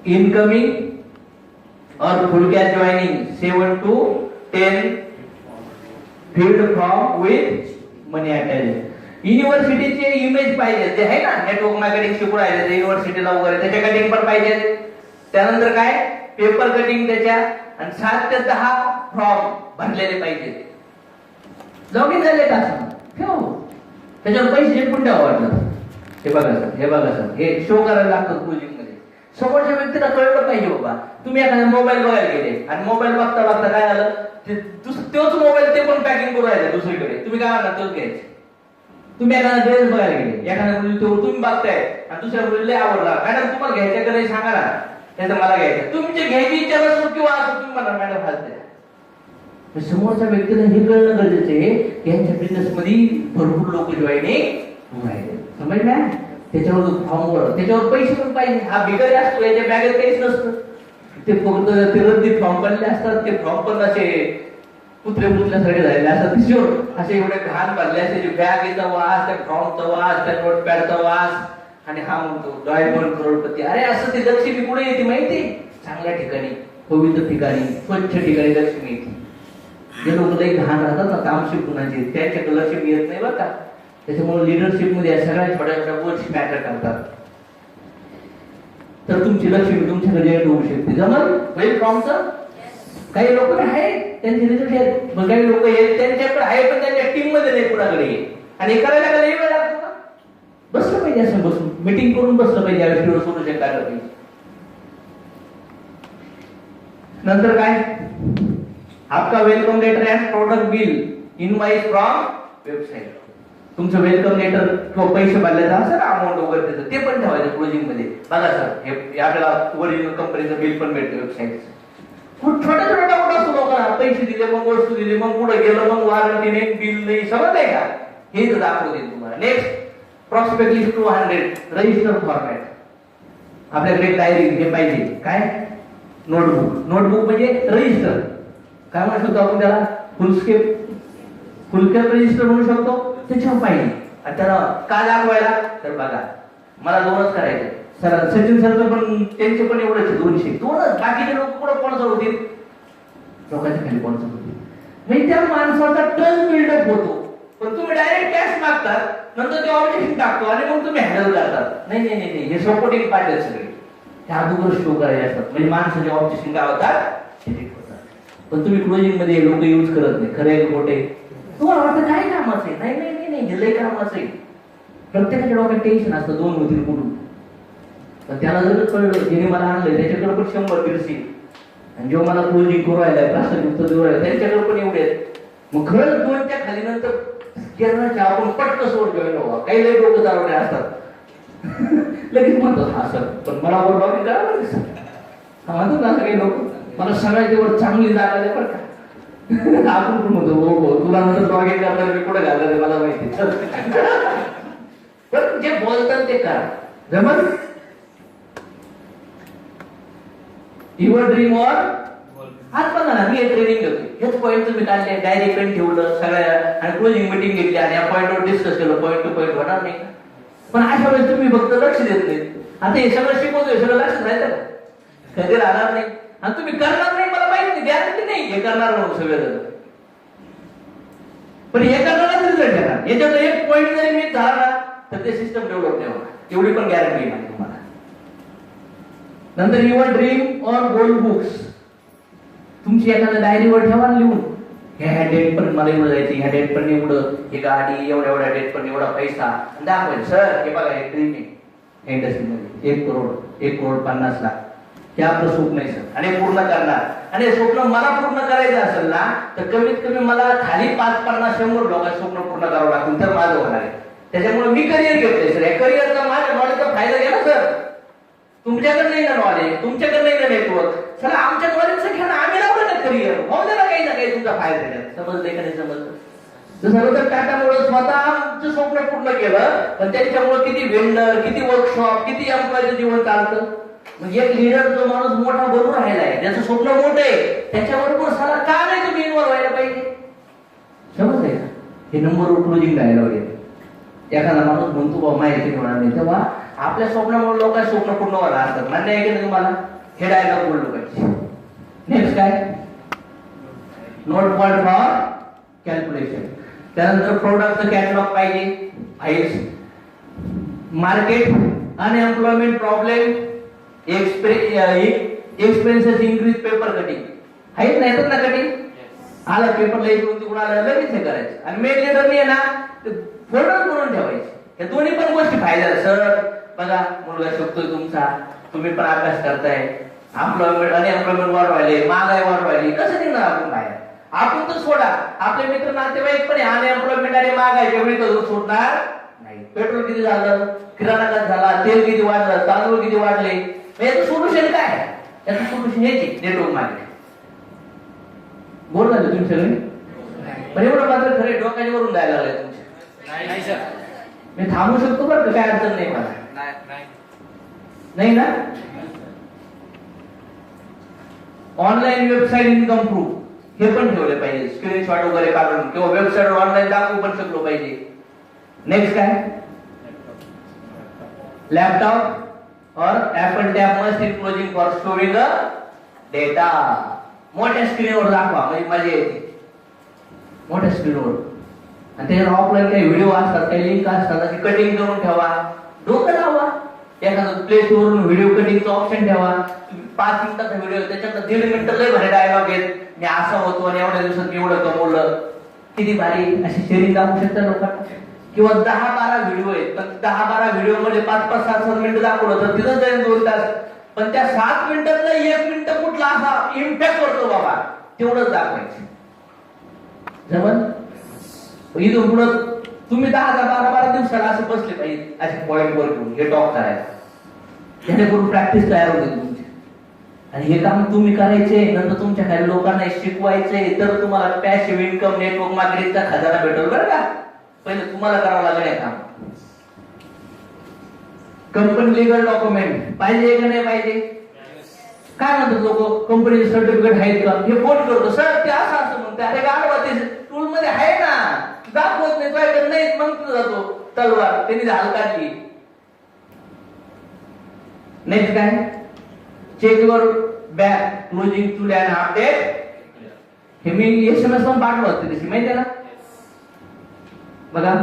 incoming और full cash joining 7 to 10 field from with money attach. युनिव्हर्सिटीचे इमेज पाहिजे, ते आहे ना नेटवर्क मार्केटिंग शिकू राहिले युनिव्हर्सिटीला वगैरे, त्याच्या कटिंग पण पाहिजे. त्यानंतर काय, पेपर कटिंग त्याच्या, आणि 7 ते 10 फॉर्म भरलेले पाहिजे. लॉग इन झाले का ठेव, त्याच्यावर पैसे पण द्यावं वाटलं. हे बघा सर, हे शो करायला लागतं क्रुजिंग मध्ये. समोरच्या व्यक्तीला कळलं पाहिजे बाबा. तुम्ही एखादा मोबाईल बघायला गेले आणि मोबाईल बघता बघता काय झालं, तोच मोबाईल ते पण पॅकिंग करू राहिले दुसरीकडे, तुम्ही काय म्हणता तोच घ्यायचे. तुम्ही एखादा ड्रेस बघायला गेले, एखाद्या मुली तुम्ही बघताय आणि दुसऱ्या मुलीला आवडला, मॅडम तुम्हाला घ्यायच्या का नाही सांगा ना, नाही तर मला घ्यायचं. तुमची घ्यायची इच्छा नसतो किंवा असं तुम्ही म्हणा मॅडम हालते. समोरच्या व्यक्तीला हे कळणं गरजेचं आहे की यांच्या बिझनेस मध्ये भरपूर लोक जॉईनिंग राहिले, समजलं. त्याच्यावर फॉर्मवर त्याच्यावर पैसे पण पाहिजे. हा बिगर असतो, याच्या बॅगेत काहीच नसतं. ते फक्त ते रद्दीत फॉर्म बनले असतात, ते फॉर्म पण असे कुत्रे पुतल्यासारखे झालेले असतात. तिच्यावर असे एवढे घाण भरले असते, जे बॅगेचा वास, त्या फॉर्मचा वास, त्या नोटपॅडचा वास, आणि हा म्हणतो डायमंड करोडपती. अरे असं ते लक्ष्मी कुठे येते माहिती, चांगल्या ठिकाणी, पवित्र ठिकाणी, स्वच्छ ठिकाणी लक्ष्मी येते. जे लोक लई घाण राहतात ना तामशी गुणाचे, त्यांच्याकडे लक्ष्मी येत नाही बरं का. त्याच्यामुळे लिडरशिप मध्ये या सगळ्या छोट्या छोट्या गोष्टी मॅटर करतात. तर तुमची लक्ष्मी तुमच्याकडे येत होऊ शकते. जमल होईल फॉर्मचं. काही लोक आहेत त्यांचे रिझल्ट आहेत, मग काही लोक आहेत त्यांच्याकडे आहे पण त्यांच्या टीम मध्ये नाही कुणाकडे येत. आणि हे करायला काही वेळ लागतो का. बसलं पाहिजे, असं बसून मीटिंग करून बसलं पाहिजे, या गोष्टीवर सोल्युशन काढलं पाहिजे. नंतर काय, आपका welcome letter and product bill invoice from website. तुमचं वेलकम लेटर किंवा पैसे भरल्याचं असं ना अमाऊंट वगैरे त्याचं, ते पण ठेवायचं क्लोजिंग मध्ये. बघा सर, हे आपल्याला ओरिजिनल कंपनीचं बिल पण भेटतं वेबसाईटचं. छोट्या छोट्या मोठा असतो लोकांना, पैसे दिले मग वस्तू दिली मग पुढे गेलं मग वॉरंटी नाही, बिल नाही, सगळं नाही का, हे दाखवतील तुम्हाला. Next, prospectus 200 register format. आपल्याकडे डायरी हे पाहिजे. काय, नोटबुक म्हणजे रजिस्टर. काय म्हणू शकतो आपण त्याला, फुलस्केप रजिस्टर म्हणू शकतो. त्याच्यावर पाहिजे. आणि त्याला का दाखवायला, तर बघा मला 2च करायचे. सर सचिन सरचं पण त्यांचे पण एवढंच 200, 2च. बाकीचे लोक पुढे कोण होतील, लोकांच्या खाली कोण होतील. म्हणजे त्या माणसाचा टर्न बिल्डअप होतो. पण तुम्ही डायरेक्ट कॅश मागतात, नंतर ते ऑब्जेक्शन टाकतो आणि मग तुम्ही हँडल करतात. नाही नाही नाही, हे सपोर्टिंग पार्ट आहे सगळे, त्या अगोदर शो करायचे असतात. म्हणजे माणसाचे ऑब्जेक्शन काय होतात, पण तुम्ही क्लोजिंग मध्ये लोक यूज करत नाही. खरे खोटे तुम्हाला वाटतं काय कामाचं आहे, नाही नाही नाही नाही, हे लय कामाचं आहे. प्रत्येकाच्या डोक्यात टेन्शन असतं 2 होतील कुठून. पण त्याला जर कळलं ज्याने मला आणलंय त्याच्याकडे पण 100 आणि जो मला क्लोजिंग करू राहिलाय, प्रास्ताविक उत्तर देऊ राहिला, त्यांच्याकडे पण एवढे आहेत. मग खरंच 2च्या खाली नंतर आपण पटकन सोड जॉईन व्हावा. काही लय डोकं चालवणे असतात लगेच म्हणतो हा सर पण मला वर लॉग इन करावं लागेल. म्हणतो ना काही लोक, मला सगळ्याच्या चांगली जागा द्या बरं का. आपण पण म्हणतो हो हो, तुला नंतर लॉग इन करणार मी कुठे घालणार ते मला माहिती. पण जे बोलतात ते करा. जमल. युअर ड्रीम ऑर आज बघा ना, मी ट्रेनिंग घेतो, हेच पॉईंट तुम्ही काढले, डायरी पेन ठेवलं सगळ्या, आणि क्लोजिंग मिटिंग घेतली आणि या पॉईंटवर डिस्कस केलं, पॉईंट टू पॉईंट होणार नाही. पण अशा वेळेस तुम्ही फक्त लक्ष देत नाही. आता हे सगळं शिकवतोय, सगळं लक्षात राहायचं कधी राहणार नाही. आणि तुम्ही करणार नाही मला माहिती, गॅरंटी नाही हे करणार म्हणून सगळं. पण हे करणारच रिझल्ट येणार. याच्यात एक पॉईंट जरी मी झाला ना तर ते सिस्टम डेव्हलप नाही होणार, एवढी पण गॅरंटी नाही तुम्हाला. नंतर your dream or goal books. तुमची एखाद्या डायरीवर ठेवा लिहून, ह्या डेट पण मला एवढं जायचं, ह्या डेट पण एवढं, ही गाडी एवढ्या एवढ्या डेट पण एवढा पैसा दाखवायचं. सर हे बघा, हे ड्रीम आहे इंडस्ट्रीमध्ये 1 करोड 1,50,00,000 हे आपलं स्वप्न आहे सर, आणि पूर्ण करणार. आणि स्वप्न मला पूर्ण करायचं असेल ना तर कमीत कमी मला खाली 5, 50, 100 लोकांचं स्वप्न पूर्ण करावं लागतील तर माझं होणार आहे. त्याच्यामुळे मी करिअर घेतलंय सर. या करिअरचा माझ्या नॉलेजचा फायदा घ्या ना सर. तुमच्याकडे नाही ना नॉलेज, तुमच्याकडे नाही ना नेटवर्क, चला आमच्या नॉलेजचं घ्या ना, आम्ही लावलं ना करिअर, होऊ दे ना काही ना काही तुमचा फायदा देण्यात. समजलंय का नाही समजलं. जसं तर टाटामुळे स्वतःचं स्वप्न पूर्ण केलं, पण त्यांच्यामुळे किती वेंडर, किती वर्कशॉप, किती एम्प्लॉयचं जीवन चालतं. म्हणजे एक लीडर जो माणूस मोठा बनून राहिलाय, ज्याचं स्वप्न मोठं आहे, त्याच्याबरोबर साला का नाही तुम्ही इन्व्हॉल्व व्हायला पाहिजे? समजलंय का? हे नंबरवर क्लोजिंग डायलॉग आहे. एखादा माणूस म्हणतो बाबा माहिती होणार नाही, तेव्हा आपल्या स्वप्नामुळे लोकांचे स्वप्न पूर्ण व्हायला असतात. मान्य आहे की नाही तुम्हाला? हे डायलॉग बोललो पाहिजे. नेक्स्ट काय? Note fault for calculation. त्यानंतर प्रोडक्टचं कॅटलॉग पाहिजे, files, market, unemployment problem, expenses increase, paper cutting. आहेत नाही तर ना कटिंग आला पेपरला इकडून तिकडून आला लगेच हे करायचं. आणि मेन लीडरने ना फोल्डर करून ठेवायचे. या दोन्ही पण गोष्टी फायदा. सर बघा मुलगा शिकतोय तुमचा, तुम्ही पण अभ्यास करताय, अनएम्प्लॉयमेंट वाढवायले, महागाई वाढवायली, कसं निघणार आपण बाहेर? आपण तर सोडा, आपले मित्र नातेवाईक पण अनएम्प्लॉयमेंट आणि महागाई एवढी करून सोडणार नाही. पेट्रोल किती झालं, किराणा काय झाला, तेल किती वाढलं, तांदूळ किती वाढले, याचं सोल्युशन काय? याचं सोल्युशन हेच नेटवर्क मार्केट. बोल ना तुम्ही सगळे, पण एवढं मात्र खरे डोक्याच्या वरून जायला लागले तुमच्या. नाही सर, मी थांबू शकतो बरं, काय अडचण नाही मला. नाही ना? ऑनलाईन वेबसाईट इन्कम प्रूफ हे पण ठेवले पाहिजे, स्क्रीनशॉट वगैरे काढून किंवा वेबसाईट ऑनलाईन दाखवू पण शकलो पाहिजे. नेक्स्ट काय? लॅपटॉप और apple tab must in closing for storing data. मोठ्या स्क्रीनवर दाखवा म्हणजे मजा येते, मोठ्या स्क्रीनवर. आणि त्याच्यावर ऑफलाईन काही व्हिडिओ असतात, काही लिंक असतात, अशी कटिंग करून ठेवा. डोकं लावा, एखादं प्ले स्टोअरवरून व्हिडिओ कटिंगचा ऑप्शन ठेवा. 5 मिनिटाचा व्हिडिओ, त्याच्यात 1.5 मिनिटं लय भारी डायलॉग आहेत, मी असं होतो आणि एवढ्या दिवसात मी एवढं कमवलं, किती भारी, अशी शेअरिंग दाखवू शकता लोकांना. किंवा 10-12 व्हिडिओ आहेत, पण 10-12 व्हिडिओ मध्ये 5-5, 7-7 मिनिटं दाखवलं तर तिथं जाईल 2 तास. पण त्या 7 मिनिटातलं 1 मिनिट कुठला असा इम्पॅक्ट करतो बाबा, तेवढंच दाखवायचं. जमन इथून पुढं तुम्ही 10-12 दिवसाला असं बसले पाहिजे, असे पॉइंट वर घेऊन हे टॉक करायचं. जेणेकरून प्रॅक्टिस तयार होते तुमची. आणि हे काम तुम्ही करायचे, नंतर तुमच्या काही लोकांना शिकवायचे, तर तुम्हाला पॅसिव्ह इन्कम नेटवर्क मार्केटिंगचा खजाना भेटेल बरं का. पहिले तुम्हाला करावं लागेल हे काम. कंपनी लिगल डॉक्युमेंट पाहिजे का नाही पाहिजे? काय म्हणतात लोक, कंपनीचे सर्टिफिकेट आहेत का? हे फोन करतो, सर ते असं असं म्हणते. अरे गाडवा ते टूल मध्ये आहे ना, दाखवत नाही, तुझ्याकडे नाही, मग तुझा जातो तलवार, त्यांनी झाल काढली. नेक्स्ट काय? Check your back closing tool and update. हे मी SMS पण पाठवत होते तशी, माहिती आहे ना? बघा,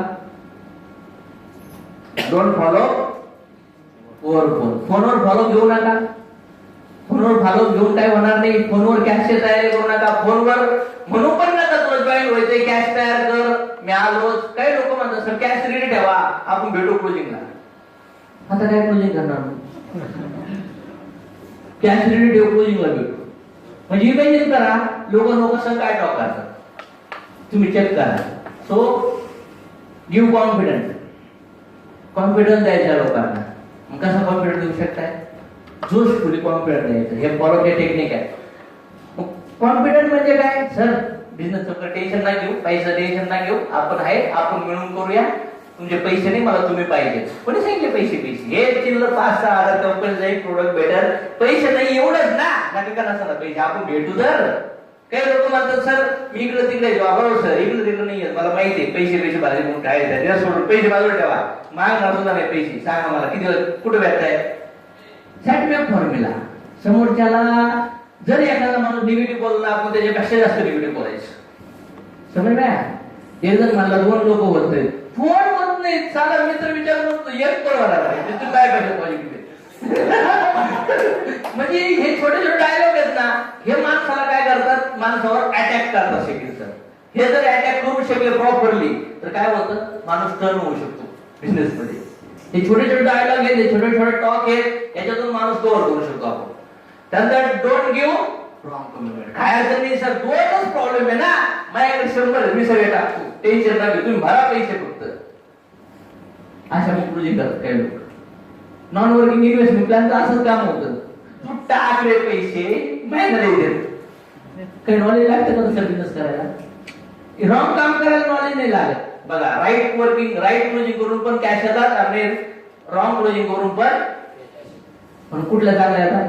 डोंट फॉलो ओव्हर फोन. फोनवर फॉलो घेऊ नका. फोनवर फॉलो घेऊन काय होणार नाही. फोनवर कॅश तयारी करू नका. फोनवर म्हणू पण नका तुला जॉईन व्हायचंय, कॅश तयार कर, मी आलोच. काही लोक म्हणतात सर कॅश रेडी ठेवा, आपण भेटू क्लोजिंगला. आता काय क्लोजिंग करणार? कॅश रेडी ठेव, क्लोजिंगला भेटू. म्हणजे इमॅजिन करा, लोक सर काय टॉक करतात, तुम्ही चेक करा. सो गिव्ह कॉन्फिडन्स द्यायच्या लोकांना. मग कसा कॉन्फिडन्स देऊ शकताय? जोशफुली कॉन्फिडन्स द्यायचं. हे फॉलो हे टेक्निक आहे. कॉन्फिडन्स म्हणजे काय? सर बिझनेसचं टेन्शन नाही घेऊ, पैसा टेन्शन नाही घेऊ, आपण आहे, आपण मिळून करूया. तुमचे पैसे नाही, मला तुम्ही पाहिजे. कोणी सांगितले पैसे? हे चिल्लर 5-6 हजार कंपनीचा एक प्रोडक्ट भेटेल, पैसे नाही एवढंच ना, नका का नसताना पैसे, आपण भेटू. तर काही लोक म्हणतात सर मी इकडे तिकडे बरोबर सर, इकडे तिकडे नाही, मला माहिती आहे पैसे भाजी म्हणून काय त्याला सोडून पैसे बाजूला ठेवा. मागणार सुद्धा नाही पैसे, सांगा मला किती कुठे भेटताय. सॅटमॅप फॉर्म्युला. समोरच्याला जर एखादा माणूस निगेटिव्ह बोलला, आपण त्याच्यापेक्षा जास्त निगेटिव्ह बोलायचं. समज ना? एक जण म्हणला 2 लोक होत फोन होत नाही, साधा मित्र विचारून एक परवाना पाहिजे, तू काय पाहिजे पॉझिटिव्ह. म्हणजे हे छोटे छोटे डायलॉग आहेत ना, हे माणसाला काय करतात, माणसावर अटॅक करतात शकेल. सर हे जर अटॅक करू शकेल प्रॉपरली तर काय होतं, माणूस टर्न होऊ शकतो बिझनेस मध्ये. हे छोटे छोटे डायलॉग आहेत, हे छोटे छोटे टॉक आहेत, याच्यातून माणूस कव्हर करू शकतो आपण. त्यानंतर डोंट गिव्ह रॉंग कमिटमेंट. काय अडचण नाही सर, 2च प्रॉब्लेम आहे ना, माझ्याकडे 100 मी सगळे टाकतो, टेन्शन नका घेऊ, तुम्ही भरा पैसे फक्त. अशा मग प्रोजेक्ट करतात काही लोक. नॉन वर्किंग इन्व्हेस्टमेंट प्लॅनचं असंच काम होतं, तू टाकले पैसे महिना देत. काही नॉलेज लागतं का दुसरा बिझनेस करायला? रॉंग काम करायला नॉलेज नाही लागत. बघा, राईट वर्किंग, राईट क्लोजिंग करून पण कॅश येतात, आणि रॉंग क्लोजिंग करून पण पण कुठल्या चांगल्या आता,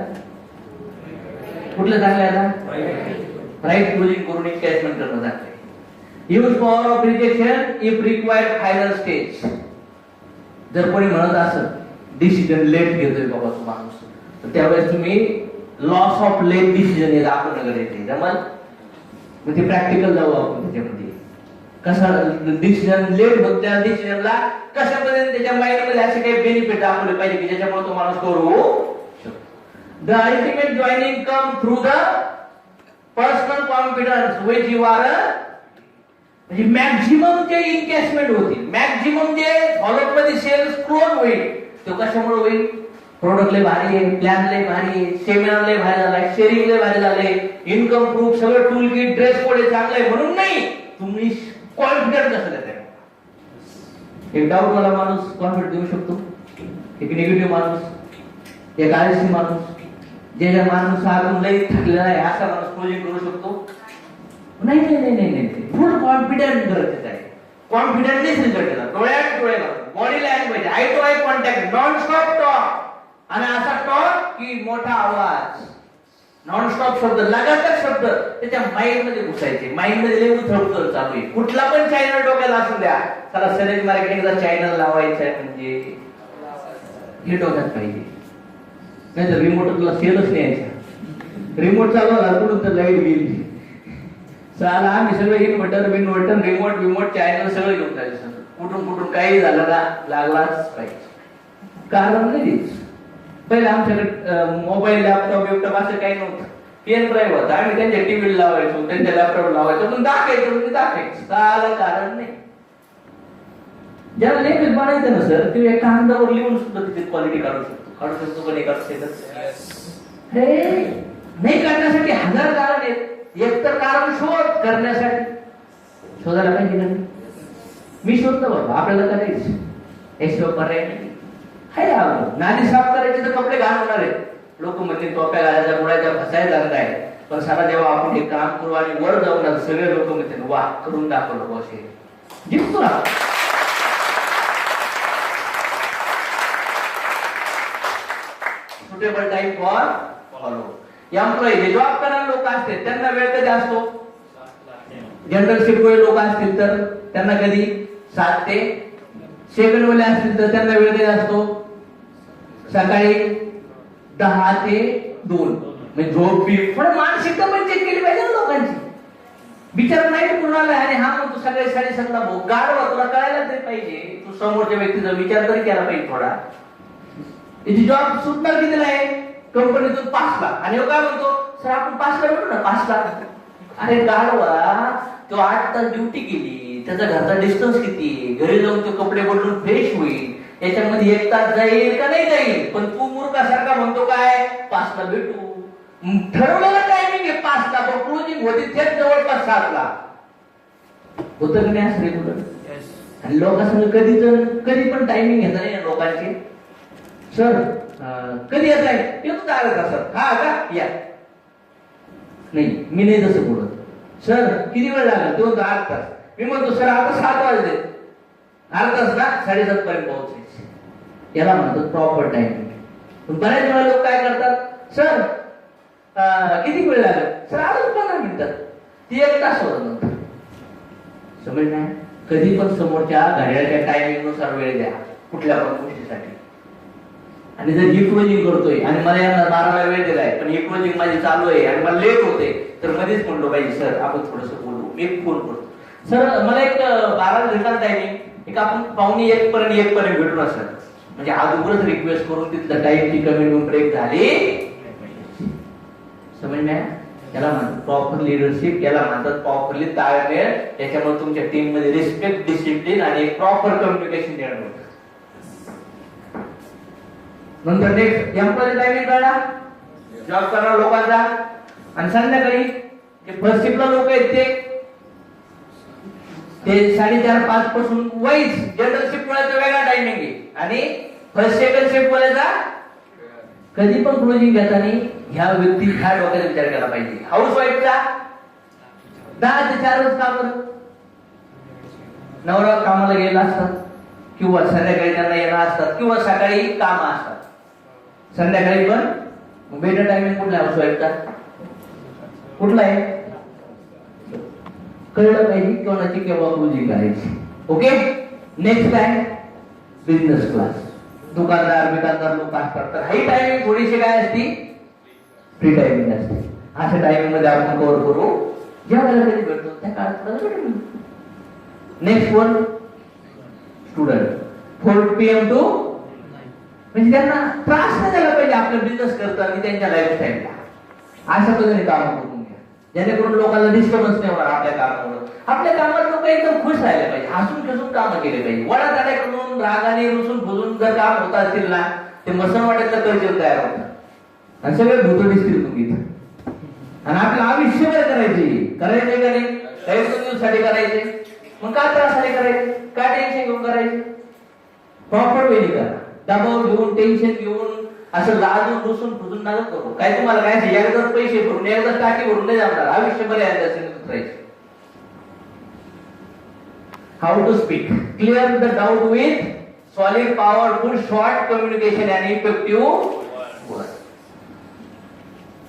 कुठल्या चांगल्या आता, राईट क्लोजिंग करून एनकॅशमेंट करणं चांगलं. Use power of rejection if required final stage. जर कोणी म्हणत असं डिसिजन लेट घेतोय बाबा तो माणूस, तर त्यावेळेस तुम्ही लॉस ऑफ लेट डिसिजन हे दाखवणं गरजेचं आहे. मग ते प्रॅक्टिकल जाऊ आपण त्याच्यामध्ये. कसा डिसिजन लेट होत, त्या डिसिजनला कशा पद्धतीने त्याच्या माइंड मध्ये असे काही बेनिफिट दाखवले पाहिजे की ज्याच्यामुळे तो माणूस करू शकतो. The ultimate joining come through the personal confidence which you are, म्हणजे मॅक्झिमम जे इन्व्हेस्टमेंट होतील, मॅक्झिमम जे फॉलोअप मध्ये सेल्स क्लोज होईल, तो कशामुळे होईल? प्रोडक्ट लय भारी आहे, प्लॅन लय भारी आहे, सेमिनार लय भारी झालाय, शेअरिंग लय भारी झालंय, इन्कम प्रूफ सगळं टूल किट ड्रेस कोड चांगलं आहे म्हणून नाही. तुम्ही कॉन्फिडन्स कसं देताय? एक डाऊट वाला माणूस कॉन्फिडन्स देऊ शकतो, एक निगेटिव्ह माणूस, एक आळशी माणूस, ज्याच्या माणूस आतून लय थकलेला आहे असा माणूस क्लोजिंग करू शकतो? नाही नाही नाही नाही नाही, फुल कॉन्फिडन्स गरजेचं आहे. कॉन्फिडन्सनेच रिझल्ट येतात. डोळ्यात डोळे घालून, body language, eye to eye contact, non stop talk, आणि असा टॉक की मोठा आवाज, नॉन स्टॉप शब्द, लगातार शब्द त्याच्या माइंड मध्ये घुसायचे. माइंड मध्ये लय उथळ चालू आहे. कुठला पण चॅनल डोक्याला असू द्या, त्याला सेलेक्ट मार्केटिंगचा चॅनल लावायचा आहे म्हणजे हे डोक्यात पाहिजे. नाही तर रिमोट तुला सेलच नाही यायचा. रिमोट चालू झाला कुठून तर लाईट गेली, साला आम्ही सगळं इन्व्हर्टर बिनव्हर्टर रिमोट चॅनल सगळं घेऊन जायचं. कुठून कुठून काही झालं ना लागलाच पाहिजे. कारण नाही पहिले आमच्याकडे मोबाईल लॅपटॉप बिपटॉप असं काही नव्हतं. पेन ड्राईव्ह होता, आम्ही त्यांच्या टीव्ही लावायचो, त्यांच्या लॅपटॉप लावायचो, पण दाखायचं साला कारण नाही. ज्याला लेखक बनायचं ना सर, ते एका कागदावर लिहून सुद्धा तिथे क्वालिटी काढू शकतो का नाही काढू शकत? नाही काढण्यासाठी हजार कारण आहेत. एक तर कारण शोध करण्यासाठी शोधायला पाहिजे का? मी शोधतो बाबा, आपल्याला करायचं याशिवाय पर्याय नाही. नादी साफ करायचे तर कपडे घाण होणार आहेत. लोक म्हणते टोप्या घालायच्या, मुळाच्या फसायला लागलाय. पण सारा जेव्हा आपण हे काम करू आणि वर जाऊ ना, सगळे लोक म्हणते वा करून दाखवलं बॉस, हे जिंकतो ना. Suitable time for follow. Employee जे जॉब करणारे लोक असतील त्यांना वेळ कधी असतो? जनरल शिफ्ट वेळ लोक असतील तर त्यांना कधी 7 ते 7 वाले असतील तर त्यांना वेळ कधी असतो? सकाळी 10 ते 2. म्हणजे झोप बी पण मानसिकता पण चेक केली पाहिजे ना लोकांची. विचार नाही कुणाला आणि हा मग तू सगळे साडी सगळा गाडवा तुला कळायला तरी पाहिजे. तू समोरच्या व्यक्तीचा विचार तरी केला पाहिजे थोडा. त्याची जॉब सुटणार कितीला आहे? कंपनीतून 5 लाख. आणि काय म्हणतो सर आपण 5 लाख भेटू ना 5 लाख. अरे गाडवा, तो 8 तास ड्युटी केली, त्याचा घरचा डिस्टन्स किती, घरी जाऊन तो कपडे बदलून फ्रेश होईल, याच्यामध्ये 1 तास जाईल का नाही जाईल. पण तू मूर्खासारखा म्हणतो काय 5 ला भेटू. ठरवलेला टायमिंग आहे 5 ला, पण क्लोजिंग होती थेट जवळपास 7 ला. होतं का नाही असं रेग्युलर? आणि लोकांसंग कधी पण टायमिंग घेता नाही लोकांची. सर कधी येत आहे? येतो का अर्धा तासात? हा का या. नाही मी नाही तसं बोलत. सर किती वेळ लागला? तो 8 तास. मी म्हणतो सर आता 7 वाजले, अर्धा तास ना 7:30 पर्यंत पोहोचायचे. याला म्हणतात प्रॉपर टायमिंग. पण बऱ्याच वेळा लोक काय करतात, सर किती वेळ लागेल? सर अजून 15 मिनिटात. ती 1 तास होत नंतर. समज नाही. कधी पण समोरच्या घड्याळच्या टायमिंग नुसार वेळ द्या कुठल्या पण गोष्टीसाठी. आणि जर ही क्लोजिंग करतोय आणि मला यांना 12 ला वेळ दिलाय पण ही क्लोजिंग माझी चालू आहे आणि मला लेट होते, तर मध्येच म्हणलो पाहिजे सर आपण थोडस बोलू. मी फोन करतो सर मला एक 12 भेटणार टायमिंग, एक आपण 12:45 पर्यंत भेटू ना सर. म्हणजे अगोदरच रिक्वेस्ट करून तिथलं टाइमची कमी ब्रेक झाली. समजण्या याला म्हणतात प्रॉपर लिडरशिप, याला म्हणतात प्रॉपरली ताळमेळ. त्याच्यामुळे तुमच्या टीम मध्ये रिस्पेक्ट, डिसिप्लिन आणि एक प्रॉपर कम्युनिकेशन निर्माण होतं. नंतर नेक्स्ट एम्प्लॉई टायमिंग कळला जॉब करणाऱ्या लोकांचा. आणि संध्याकाळी जे फर्स्ट शिफ्टला लोक आहेत ते 4:30-5 पासून वाईज जनरल शिफ्ट वाल्याचा वेगळा टायमिंग आहे आणि फर्स्ट सेकंड शिफ्ट वाल्याचा. कधी पण क्लोजिंग घेताना ह्या व्यक्ती ह्या डोक्याचा विचार केला पाहिजे. हाऊस वाईफचा 10 ते 4 का बरं? नवरा कामाला गेला असतात किंवा संध्याकाळी त्यांना येणार असतात किंवा सकाळी काम असतात. संध्याकाळी पण. बेटर टायमिंग कुठला आहे व्हायचा? कुठला आहे? कळलं पाहिजे कोणाची केव्हा क्लोजिंग करायची. ओके. नेक्स्ट काय? Business class. दुकानदार लोक असतात, तर ही टायमिंग थोडीशी काय असती? फ्री टायमिंग असते. अशा टायमिंग मध्ये आपण कव्हर करू. ज्या वेळेला कधी भेटतो त्या काळात. Next one student. 4 PM to, म्हणजे त्यांना त्रास नाही झाला पाहिजे आपला बिझनेस करताना त्यांच्या लाईफस्टाईलला. अशा पद्धतीने काम करून घ्या, जेणेकरून लोकांना डिस्टर्बन्स नाही होणार आपल्या कामामुळे. आपल्या कामात लोक एकदम खुश राहिले पाहिजे, हसून खेळून काम केले पाहिजे. वडाताड्या करून रागाने रुसून फुजून जर काम होत असतील ना, ते मसन वाट्यातलं कल्चर तयार होतं आणि सगळे भूत दिसतील तुम्ही. आणि आपलं आयुष्यभर करायचे का नाही? काही 2 दिवसासाठी करायचे. मग का त्रासाने करायचे? का टेन्शन घेऊन करायचे? प्रॉपर वेळी करा. दबाव घेऊन, टेन्शन घेऊन, असं लाजून रुसून फुजून नका करू. काय तुम्हाला काय एकदा पैसे भरून एकदा टाकी भरून नाही जाणार, आयुष्यभर यायचं. How to speak? Clear the doubt with solid, powerful, short communication and effective words.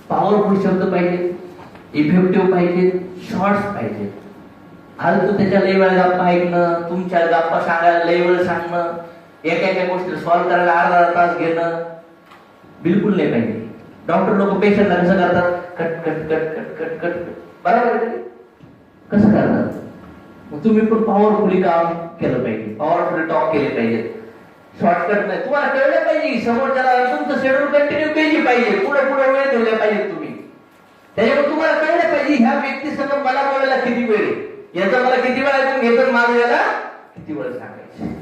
Powerful शब्द पाहिजे, इफेक्टिव्ह पाहिजे, शॉर्ट्स पाहिजे. आज तू त्याच्या लई वेळा गप्पा ऐकणं, तुमच्या गप्पा सांगायला लई वेळ सांगणं, एका गोष्टी सॉल्व्ह करायला अर्धा तास घेणं बिलकुल नाही पाहिजे. डॉक्टर लोक पेशंटला कसं करतात? Cut cut cut cut cut cut. बरोबर आहे? कसं करतात? मग तुम्ही पण पॉवरफुली काम केलं पाहिजे, पॉवरफुली टॉक केले पाहिजे. शॉर्टकट नाही. तुम्हाला कळलं पाहिजे समोरच्याला तुमचं शेड्यूल कंटिन्यू केली पाहिजे, पुढे पुढे वेळ ठेवल्या पाहिजे तुम्ही. त्याच्यामुळे तुम्हाला कळलं पाहिजे ह्या व्यक्तीसमोर मला बोलायला किती वेळ आहे, याचा मला किती वेळ ऐकून घेतो, माझं याला किती वेळ सांगायचं.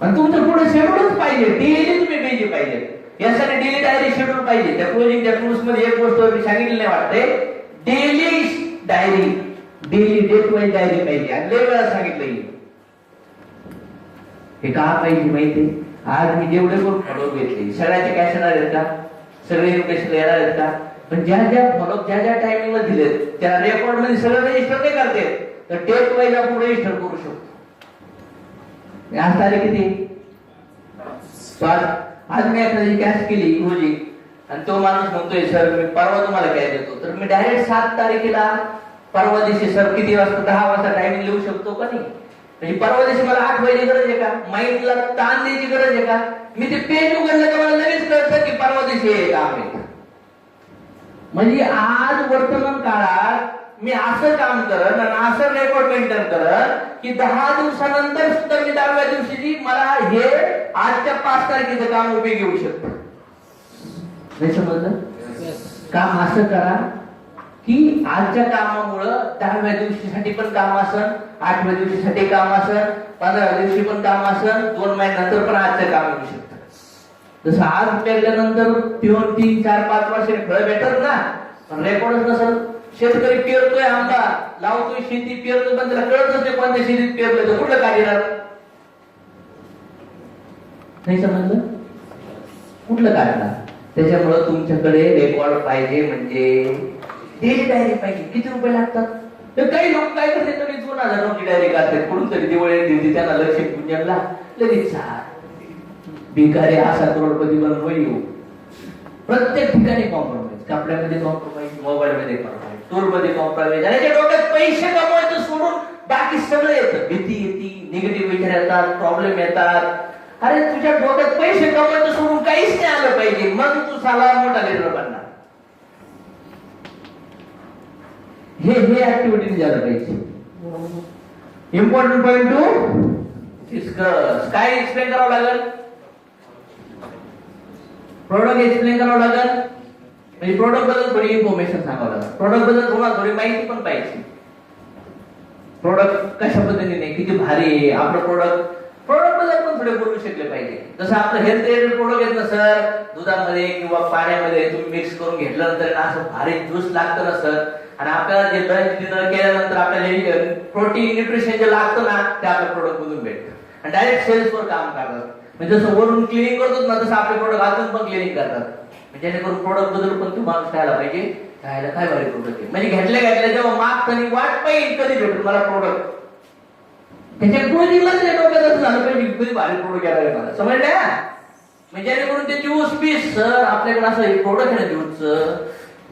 आणि तुमचं पुढे शेड्यूलच पाहिजे, डेली तुम्ही पेजी पाहिजे. यासाठी डेली डायरी शेड्यूल पाहिजे. त्या क्लोजिंगच्या टूल्स मध्ये एक गोष्ट मी सांगितली नाही वाटते, daily diary, daily date wise diary पाहिजे. आणि लय वेळा सांगितलं हे का पाहिजे माहिती? आज मी जेवढे पण फॉलो घेतले सगळ्याचे कॅश येणार आहेत का? सगळे इन्व्हिटेशन येणार आहेत का? पण ज्या फॉलो ज्या टायमिंगला दिलेत त्या रेकॉर्ड मध्ये सगळं रजिस्टर नाही करते, तर डेट वाईज आपण रजिस्टर करू शकतो. आज तारीख किती? 5. आज मी एखादी कॅश केली क्लोजिंग आणि तो माणूस म्हणतोय सर मी परवा तुम्हाला कॅश देतो, तर मी डायरेक्ट 7 तारखेला परवा दिवशी सर किती वाजता 10 वाजता टायमिंग लिहू शकतो का नाही? म्हणजे परवा दिवशी मला आठवायची गरज आहे का? माइंडला ताण द्यायची गरज आहे का? मी ते पेज उघडलं तर मला लगेच कळतं की परवा दिवशी हे काम आहे. म्हणजे आज वर्तमान काळात मी असं काम करत आणि असं रेकॉर्ड मेंटेन करत की 10 दिवसानंतर सुद्धा मी 10व्या दिवशी मला हे आजच्या 5 तारखेचं काम उपयोगी येऊ शकतं. नाही समजलं? काम असं करा की आजच्या कामामुळं 10व्या दिवशीसाठी पण काम असन, 8व्या दिवशीसाठी काम असन, 15व्या दिवशी पण काम असन, 2 महिन्यानंतर पण आजचं काम येऊ शकतं. जसं आज पेरल्यानंतर 3, 4, 5 वर्षांनी फळ भेटत ना, पण रेकॉर्डच नसेल. शेतकरी पेरतोय आंबा, लावतोय शेती, पेरतोय, पण त्याला कळतच नाही कोणत्या शेतीत पेरतोय, तर कुठलं काढणार? नाही समजलं? कुठलं काढणार? त्याच्यामुळं तुमच्याकडे रेकॉर्ड पाहिजे, म्हणजे डेली डायरी पाहिजे. किती रुपये लागतात? तर काही लोक काय करते, तरी 2000 रुपये डायरी काढतात, कुठून तरी दिवाळी त्यांना लक्ष पूजनला लगेच भिकारी असा करोडपती बनून येऊ. प्रत्येक ठिकाणी कॉम्प्रोमाइज, कपड्यामध्ये कॉम्प्रोमाइज, मोबाईल मध्ये कॉम्प्रोमाइज, टूर मध्ये कॉम्प्रोमाइज. आणि डोक्यात पैसे कमवायचं सोडून बाकी सगळं येतं. भीती येते, निगेटिव्ह विचार येतात, प्रॉब्लेम येतात. अरे तुझ्या डोक्यात पैसे कमवायचं सोडून काहीच नाही आलं पाहिजे, मग तू साला मोठा लिडर बनणार. हे ऍक्टिव्हिटी झालं पाहिजे. Important point two discuss. काय एक्सप्लेन करावं लागेल? प्रोडक्ट एक्सप्लेन करावं लागेल. म्हणजे प्रोडक्ट बद्दल थोडी इन्फॉर्मेशन सांगावं लागेल. प्रोडक्ट बद्दल तुम्हाला थोडी माहिती पण पाहिजे. प्रोडक्ट कशा पद्धतीने किती भारी आहे आपलं प्रोडक्ट बद्दल पण थोडे बोलू शकले पाहिजे. जसं आपलं हेल्थ रिलेटेड प्रोडक्ट आहेत ना सर, दुधामध्ये किंवा पाण्यामध्ये तुम्ही मिक्स करून घेतल्यानंतर असं भारी ज्यूस लागतं ना सर, आणि आपल्याला जे लंच डिनर केल्यानंतर आपल्याला प्रोटीन न्यूट्रिशन जे लागतं ना, ते आपल्या प्रोडक्ट मधून भेटतं. आणि डायरेक्ट सेल्सवर काम करतात. म्हणजे जसं वरून क्लिनिंग करतो ना, तसं आपले प्रोडक्ट आतून पण क्लिनिंग करतात. जेणेकरून प्रोडक्ट बद्दल पण तुम्हाला खायला पाहिजे, खायला काय भारी प्रोडक्ट आहे. म्हणजे घेतल्या जेव्हा मागताना वाट पाहिजे कधी भेटेल मला प्रोडक्ट, त्याच्या क्लोजिंगला डोक्यात असं झालं पाहिजे कधी भारी प्रोडक्ट घ्यायला मला. समजलं? म्हणजे जेणेकरून ते ज्यूस पीस सर आपल्याकडे असं प्रोडक्ट आहे ना ज्यूसचं,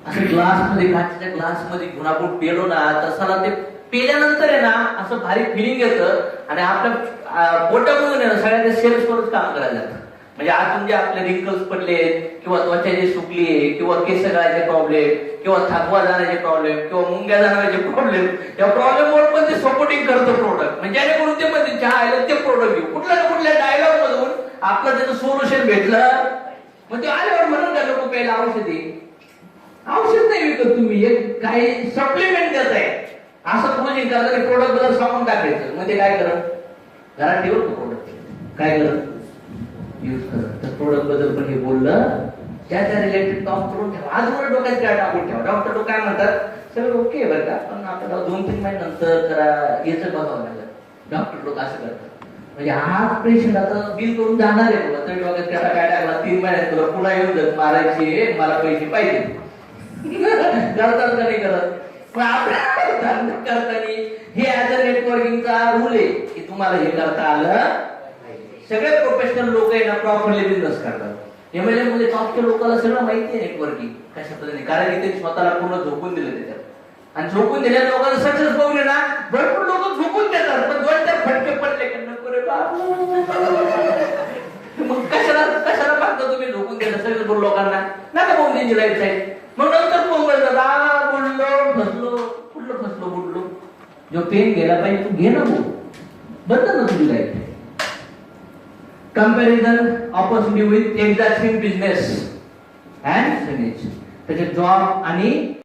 असं ग्लासमध्ये काचेच्या ग्लासमध्ये घेऊन आपण पेलो ना तसाला ते पेल्यानंतर आहे ना असं भारी फिलिंग येतं आणि आपल्या पोटामधून आहे ना सगळ्या त्या सेल्सवरच काम करायला जातं. म्हणजे आतून जे आपले रिंकल्स पडले किंवा त्वचा जी सुकली किंवा केस गळायचे प्रॉब्लेम किंवा थकवा जाण्याचे प्रॉब्लेम किंवा मुंग्या जाण्याचे प्रॉब्लेम, या प्रॉब्लेमवर पण ते सपोर्टिंग करतं प्रोडक्ट. म्हणजे जेणेकरून ते मध्ये चहा आलं ते प्रोडक्ट घेऊ कुठल्या ना कुठल्या डायलॉग मधून आपलं त्याचं सोल्युशन भेटलं. मग ते आल्यावर म्हणून त्या लोक प्यायला औषधी औषध नाही विकत तुम्ही, एक काही सप्लिमेंट देत आहे असं क्लोजिंग करता प्रोडक्ट बद्दल सांगून टाकायचं. मग ते काय करत घरात ठेवत प्रोडक्ट काय करत यूज करत. तर प्रोडक्ट बद्दल पण हे बोललं त्या रिलेटेड टॉक करून ठेवा. आज वर डोक्यात काय टाकून ठेवा. डॉक्टर लोक काय म्हणतात सगळं ओके बरं का, पण आपल्याला 2-3 महिन्यानंतर जरा याचं बघावं लागलं. डॉक्टर लोक असं करतात. म्हणजे हा पेशंट आता बिल करून जाणार आहे बाबा, तर डोक्यात त्याला काय टाकला 3 महिन्यात तुला पुन्हा येऊन जात मारायची मला पैसे पाहिजे. करतात का नाही करत. पण आपल्या करताना हे ऍज अ नेटवर्किंगचा रूल आहे की तुम्हाला हे करता आलं. सगळे प्रोफेशनल लोक आहे ना प्रॉपरली बिझनेस करतात. एमएलए मध्ये टॉपच्या लोकांना सगळं माहिती आहे नेटवर्किंग कशा पद्धतीने, कारण की ते स्वतःला पूर्ण झोकून दिलं त्याच्यात. आणि झोकून दिलेल्या लोकांना सक्सेस बघून ना भरपूर लोक झोकून देतात, पण 2-4 फटके पडले की नको रे मग कशाला पाहता तुम्ही झोकून दिलं सगळं लोकांना नका बघून त्यांची लाईफ साईड. मग नंतर फोन करतात बुडलो फसलो कुठलं फसलो बुडलो. जो पेन गेला पाहिजे तू घे ना भाऊ, बदल ना तुझी life. Comparison opportunity with exact same business and finished. त्याचे जॉब आणि